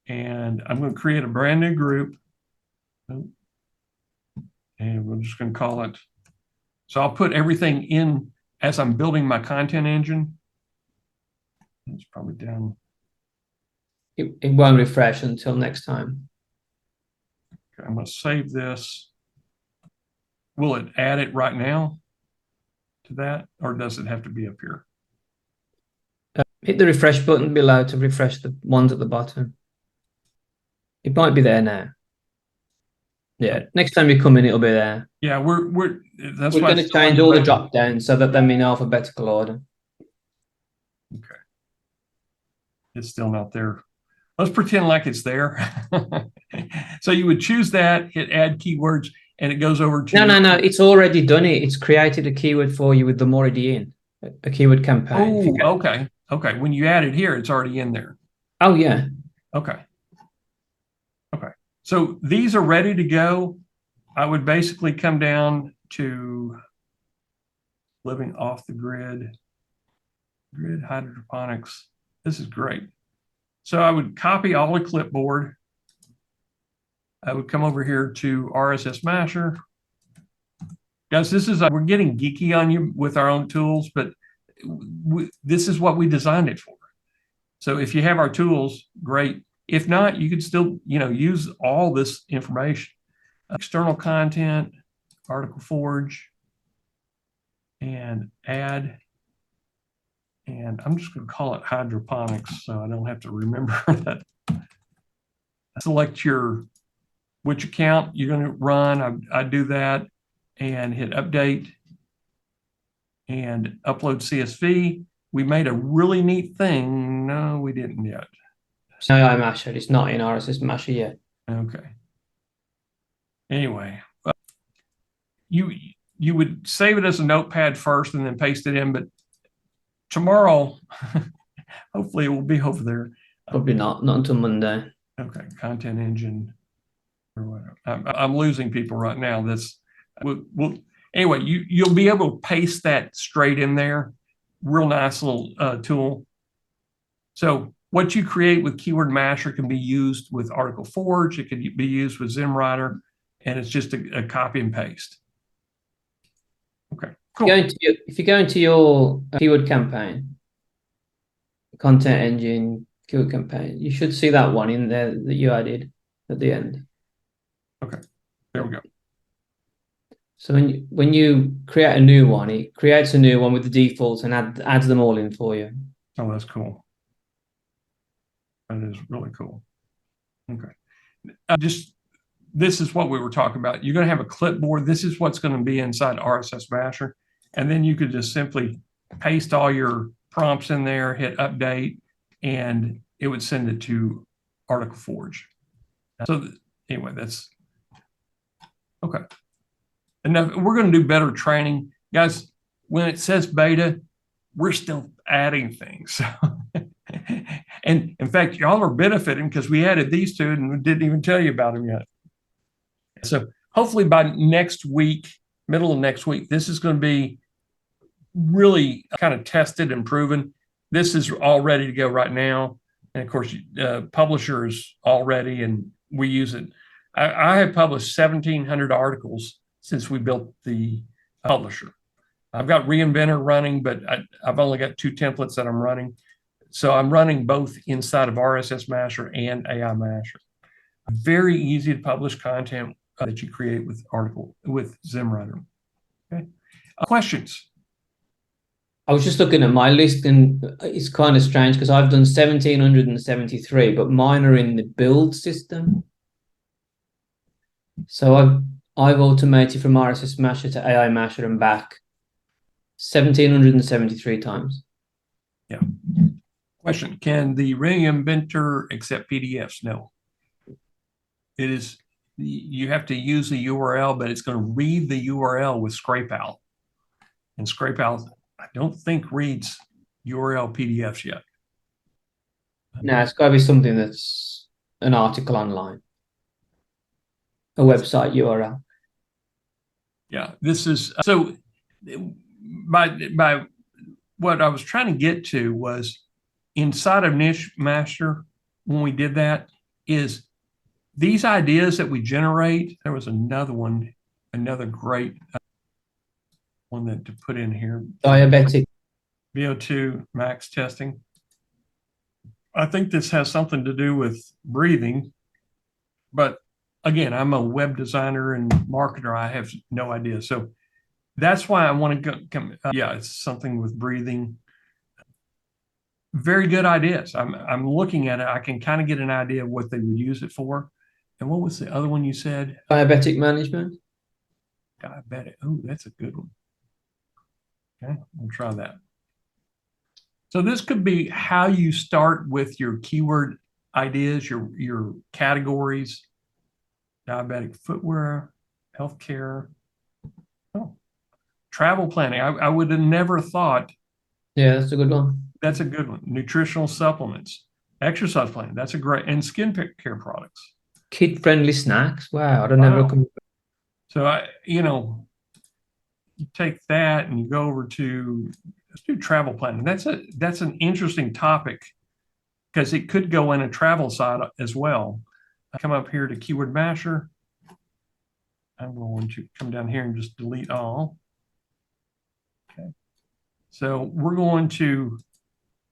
and I'm going to create a brand new group, and we're just going to call it. So I'll put everything in as I'm building my content engine. It's probably down. It won't refresh until next time. Okay, I'm going to save this. Will it add it right now to that, or does it have to be up here? Hit the refresh button below to refresh the ones at the bottom. It might be there now. Yeah, next time you come in, it'll be there. Yeah, we're going to change all the drop downs so that they're in alphabetical order. Okay. It's still not there. Let's pretend like it's there. So you would choose that, hit add keywords, and it goes over to... No. It's already done it. It's created a keyword for you with them already in. A keyword campaign. Oh, okay. Okay. When you add it here, it's already in there. Oh, yeah. Okay. Okay. So these are ready to go. I would basically come down to living off the grid hydroponics. This is great. So I would copy all the clipboard. I would come over here to RSS Masher. Guys, this is, we're getting geeky on you with our own tools, but this is what we designed it for. So if you have our tools, great. If not, you could still, use all this information. External content, Article Forge, and add. And I'm just going to call it hydroponics so I don't have to remember that. Select which account you're going to run. I do that and hit update and upload CSV. We made a really neat thing. No, we didn't yet. No, I'm Masher. It's not in RSS Masher yet. Okay. Anyway, you would save it as a notepad first and then paste it in, but tomorrow, hopefully it will be over there. Probably not until Monday. Okay, content engine or whatever. I'm losing people right now. Anyway, you'll be able to paste that straight in there. Real nice little tool. So what you create with Keyword Masher can be used with Article Forge. It can be used with ZimWriter, and it's just a copy and paste. Okay, cool. If you go into your keyword campaign, content engine, keyword campaign, you should see that one in there that you added at the end. Okay, there we go. So when you create a new one, it creates a new one with the defaults and adds them all in for you. Oh, that's cool. That is really cool. Okay. This is what we were talking about. You're going to have a clipboard. This is what's going to be inside RSS Masher. And then you could just simply paste all your prompts in there, hit update, and it would send it to Article Forge. So anyway, that's okay. Enough. We're going to do better training. Guys, when it says beta, we're still adding things. And in fact, y'all are benefiting because we added these two and we didn't even tell you about them yet. So hopefully by next week, middle of next week, this is going to be really kind of tested and proven. This is all ready to go right now. And of course, publisher is all ready and we use it. I have published 1,700 articles since we built the publisher. I've got Reinventor running, but I've only got 2 templates that I'm running. So I'm running both inside of RSS Masher and AI Masher. Very easy to publish content that you create with ZimWriter. Okay. Questions? I was just looking at my list, and it's kind of strange because I've done 1,773, but mine are in the build system. So I've automated from RSS Masher to AI Masher and back 1,773 times. Yeah. Question: can the Reinventor accept PDFs? No. It is. You have to use the URL, but it's going to read the URL with ScrapeOut, and ScrapeOut, I don't think reads URL PDFs yet. No, it's got to be something that's an article online, a website URL. Yeah, this is so. By what I was trying to get to was inside of Niche Master when we did that is these ideas that we generate. There was another one, another great one that to put in here. Diabetic. VO2 max testing. I think this has something to do with breathing, but again, I'm a web designer and marketer. I have no idea. So that's why I want to come. Yeah, it's something with breathing. Very good ideas. I'm looking at it. I can kind of get an idea of what they would use it for. And what was the other one you said? Diabetic management. Diabetic. Oh, that's a good one. Okay, we'll try that. So this could be how you start with your keyword ideas, your categories, diabetic footwear, healthcare, travel planning. I would have never thought. Yeah, that's a good one. That's a good one. Nutritional supplements, exercise planning. That's a great, and skin care products. Kid-friendly snacks. Wow, I'd never come. So you take that and you go over to let's do travel planning. That's an interesting topic because it could go in a travel side as well. I come up here to Keyword Masher. I'm going to come down here and just delete all. Okay. So we're going to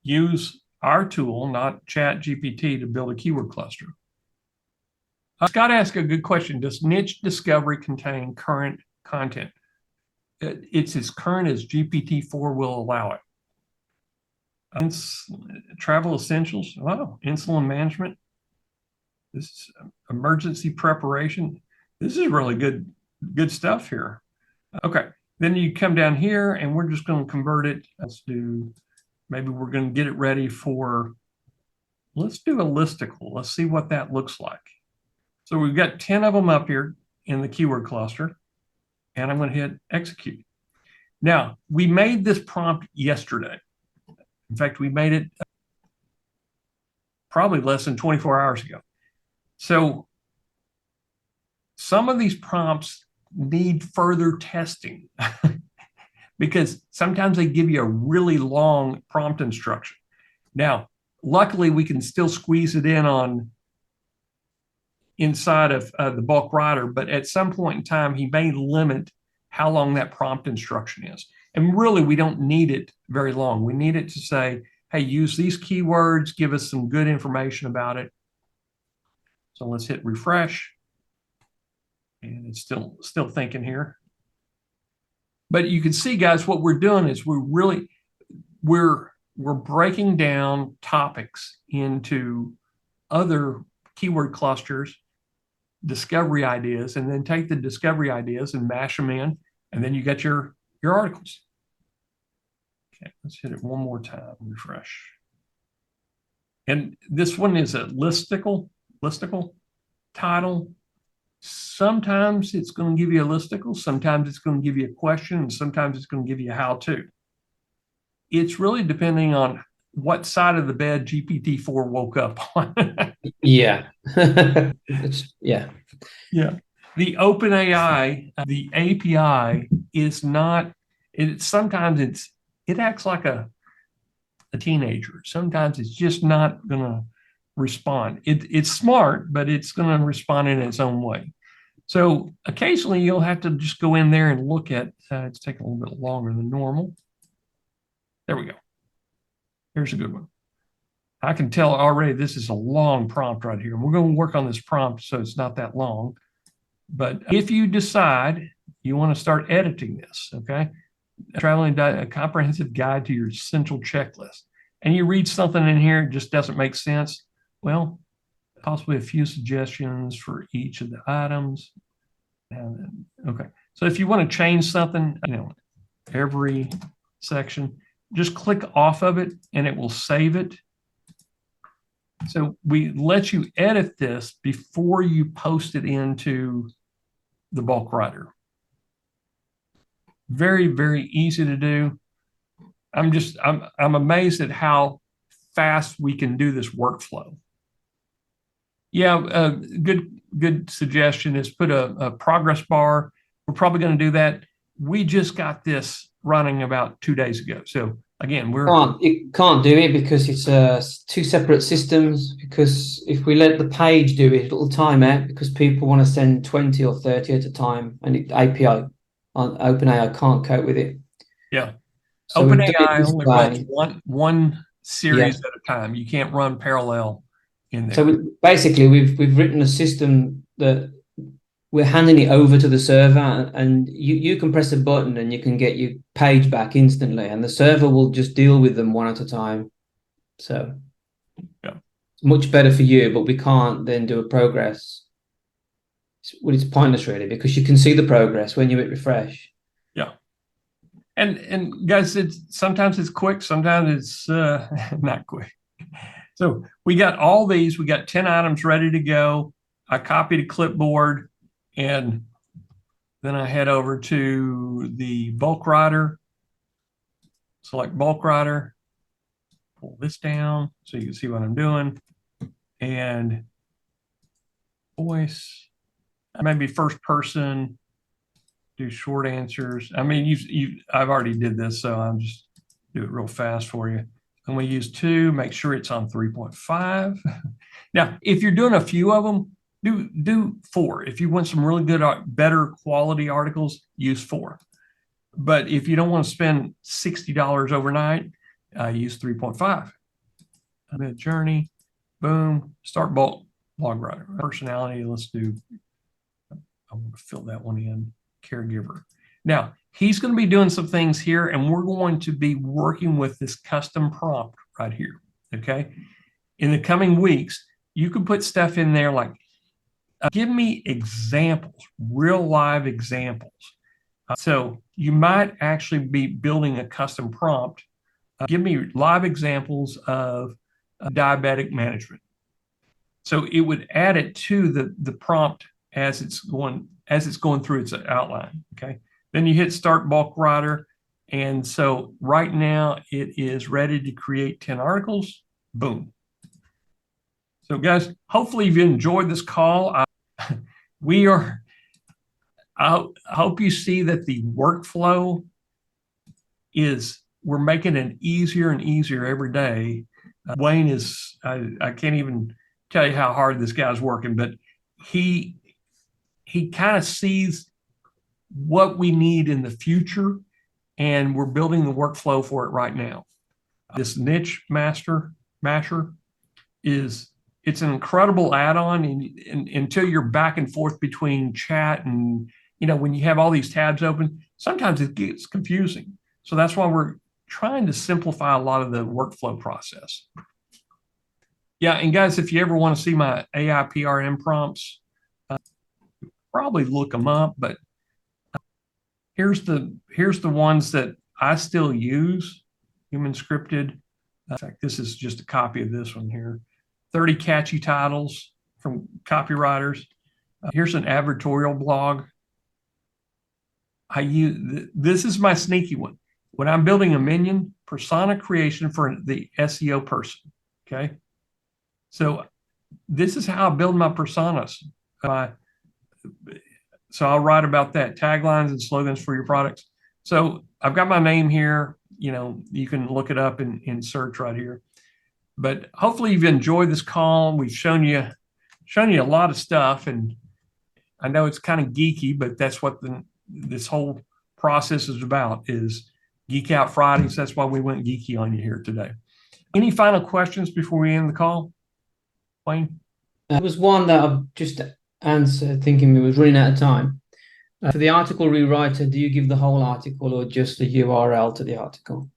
use our tool, not Chat GPT, to build a keyword cluster. Scott asked a good question. Does niche discovery contain current content? It's as current as GPT-4 will allow it. Travel essentials. Oh, insulin management. This is emergency preparation. This is really good stuff here. Okay, then you come down here and we're just going to convert it. Maybe we're going to get it ready for, let's do a listicle. Let's see what that looks like. So we've got 10 of them up here in the keyword cluster, and I'm going to hit execute. Now, we made this prompt yesterday. In fact, we made it probably less than 24 hours ago. So some of these prompts need further testing because sometimes they give you a really long prompt instruction. Now, luckily, we can still squeeze it in inside of the bulk writer, but at some point in time, he may limit how long that prompt instruction is. And really, we don't need it very long. We need it to say, hey, use these keywords, give us some good information about it. So let's hit refresh. And it's still thinking here. But you can see, guys, what we're doing is we're breaking down topics into other keyword clusters, discovery ideas, and then take the discovery ideas and mash them in, and then you get your articles. Okay, let's hit it one more time, refresh. And this one is a listicle title. Sometimes it's going to give you a listicle, sometimes it's going to give you a question, and sometimes it's going to give you a how-to. It's really depending on what side of the bed GPT-4 woke up on. Yeah. Yeah. Yeah. The OpenAI, the API is not, it acts like a teenager. Sometimes it's just not going to respond. It's smart, but it's going to respond in its own way. So occasionally you'll have to just go in there and look at, it's taking a little bit longer than normal. There we go. Here's a good one. I can tell already this is a long prompt right here. We're going to work on this prompt so it's not that long. But if you decide you want to start editing this, okay, traveling a comprehensive guide to your essential checklist, and you read something in here, it just doesn't make sense, well, possibly a few suggestions for each of the items. Okay, so if you want to change something, every section, just click off of it and it will save it. So we let you edit this before you post it into the bulk writer. Very, very easy to do. I'm amazed at how fast we can do this workflow. Yeah, good suggestion is put a progress bar. We're probably going to do that. We just got this running about 2 days ago. So again, it can't do it because it's two separate systems. Because if we let the page do it, it'll time out because people want to send 20 or 30 at a time, and API on OpenAI can't cope with it. Yeah, so OpenAI only runs one series at a time. You can't run parallel in there. So basically, we've written a system that we're handing it over to the server, and you can press a button and you can get your page back instantly, and the server will just deal with them one at a time. So yeah, it's much better for you, but we can't then do a progress. It's pointless really, because you can see the progress when you hit refresh. Yeah. And guys, sometimes it's quick, sometimes it's not quick. So we got all these, we got 10 items ready to go. I copied a clipboard, and then I head over to the bulk writer, select bulk writer, pull this down so you can see what I'm doing, and voice, maybe first person, do short answers. I mean, I've already did this, so I'm just do it real fast for you. And we use 2, make sure it's on 3.5. Now, if you're doing a few of them, do 4. If you want some really good, better quality articles, use 4. But if you don't want to spend $60 overnight, use 3.5. A journey, boom, start bulk blog writer. Personality, let's do, I'm going to fill that one in, caregiver. Now, he's going to be doing some things here, and we're going to be working with this custom prompt right here, okay? In the coming weeks, you can put stuff in there like, give me examples, real live examples. So you might actually be building a custom prompt. Give me live examples of diabetic management. So it would add it to the prompt as it's going through its outline, okay? Then you hit start bulk writer. And so right now it is ready to create 10 articles. Boom. So guys, hopefully you've enjoyed this call. I hope you see that the workflow we're making it easier and easier every day. Wayne is, I can't even tell you how hard this guy's working, but he kind of sees what we need in the future, and we're building the workflow for it right now. This niche masher it's an incredible add-on, and until you're back and forth between chat and when you have all these tabs open, sometimes it gets confusing. So that's why we're trying to simplify a lot of the workflow process. Yeah, and guys, if you ever want to see my AI PRM prompts, probably look them up, but here's the ones that I still use, human scripted. In fact, this is just a copy of this one here. 30 catchy titles from copywriters. Here's an advertorial blog. This is my sneaky one. When I'm building a minion, persona creation for the SEO person. Okay. So this is how I build my personas. So I'll write about that, taglines and slogans for your products. So I've got my name here. You can look it up in search right here. But hopefully you've enjoyed this call. We've shown you a lot of stuff, and I know it's kind of geeky, but that's what this whole process is about, is Geek Out Fridays. That's why we went geeky on you here today. Any final questions before we end the call, Wayne? There was one that I've just answered, thinking we was running out of time. For the article rewriter, do you give the whole article or just the URL to the article?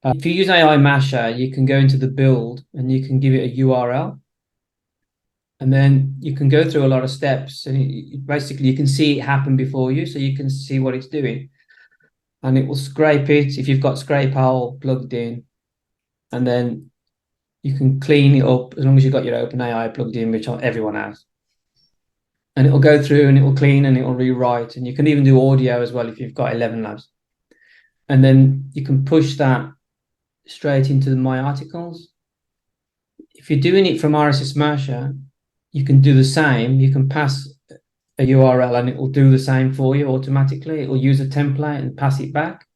If you use AI Masher, you can go into the build and you can give it a URL. And then you can go through a lot of steps, and basically you can see it happen before you, so you can see what it's doing. And it will scrape it if you've got Scrape Owl plugged in, and then you can clean it up as long as you've got your OpenAI plugged in, which everyone has. And it will go through and it will clean and it will rewrite, and you can even do audio as well if you've got 11 labs. And then you can push that straight into my articles. If you're doing it from RSS Masher, you can do the same. You can pass a URL and it will do the same for you automatically. It will use a template and pass it back.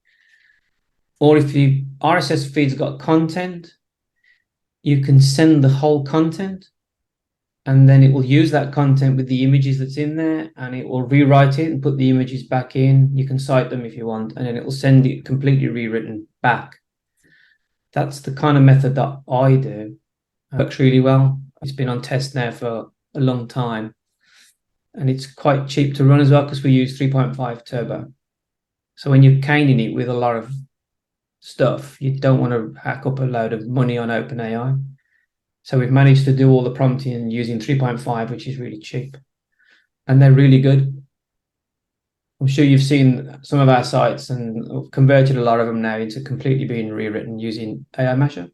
Or if the RSS feed's got content, you can send the whole content, and then it will use that content with the images that's in there, and it will rewrite it and put the images back in. You can cite them if you want, and then it will send it completely rewritten back. That's the kind of method that I do. It works really well. It's been on test now for a long time, and it's quite cheap to run as well because we use 3.5 turbo. So when you're caning it with a lot of stuff, you don't want to hack up a load of money on OpenAI. So we've managed to do all the prompting using 3.5, which is really cheap, and they're really good. I'm sure you've seen some of our sites, and we've converted a lot of them now into completely being rewritten using AI Masher.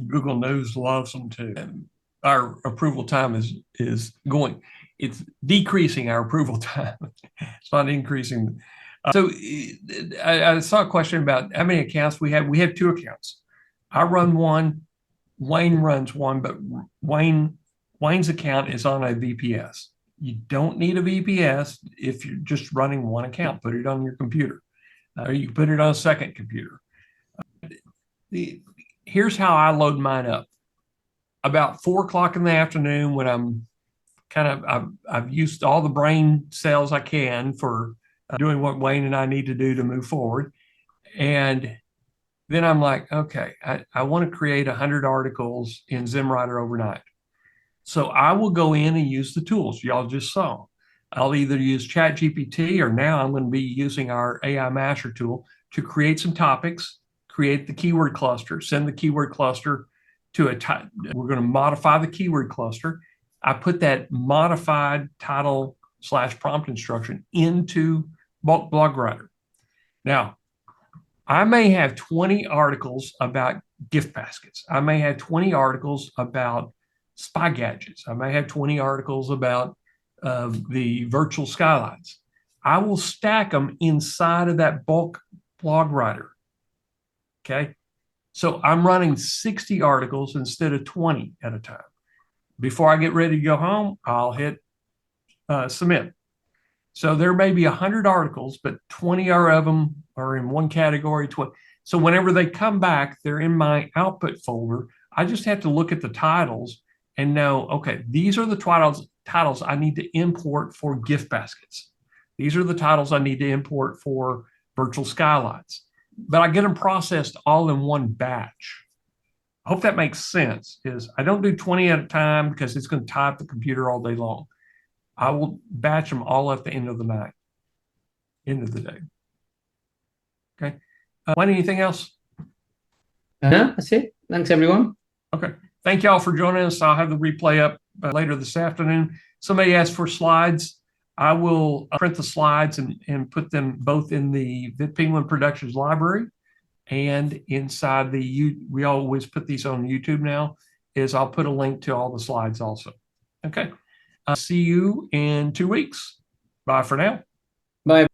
Google News loves them too. And our approval time is going. It's decreasing our approval time. It's not increasing. So I saw a question about how many accounts we have. We have 2 accounts. I run one. Wayne runs one, but Wayne's account is on a VPS. You don't need a VPS if you're just running one account. Put it on your computer, or you can put it on a second computer. Here's how I load mine up. About 4 o'clock in the afternoon, when I'm I've used all the brain cells I can for doing what Wayne and I need to do to move forward. And then I'm like, okay, I want to create 100 articles in ZimWriter overnight. So I will go in and use the tools y'all just saw. I'll either use ChatGPT, or now I'm going to be using our AI Masher tool to create some topics, create the keyword cluster, send the keyword cluster to we're going to modify the keyword cluster. I put that modified title/prompt instruction into BlogWriter. Now, I may have 20 articles about gift baskets. I may have 20 articles about spy gadgets. I may have 20 articles about the virtual skylights. I will stack them inside of that bulk BlogWriter. Okay. So I'm running 60 articles instead of 20 at a time. Before I get ready to go home, I'll hit submit. So there may be 100 articles, but 20 of them are in one category. 20. So whenever they come back, they're in my output folder. I just have to look at the titles and know, okay, these are the titles I need to import for gift baskets. These are the titles I need to import for virtual skylights. But I get them processed all in one batch. I hope that makes sense. I don't do 20 at a time because it's going to tie up the computer all day long. I will batch them all at the end of the night, end of the day. Okay. Wayne, anything else? No, that's it. Thanks, everyone. Okay. Thank y'all for joining us. I'll have the replay up later this afternoon. Somebody asked for slides. I will print the slides and put them both in the Vit Penguin Productions library and inside we always put these on YouTube now, I'll put a link to all the slides also. Okay. See you in 2 weeks. Bye for now. Bye.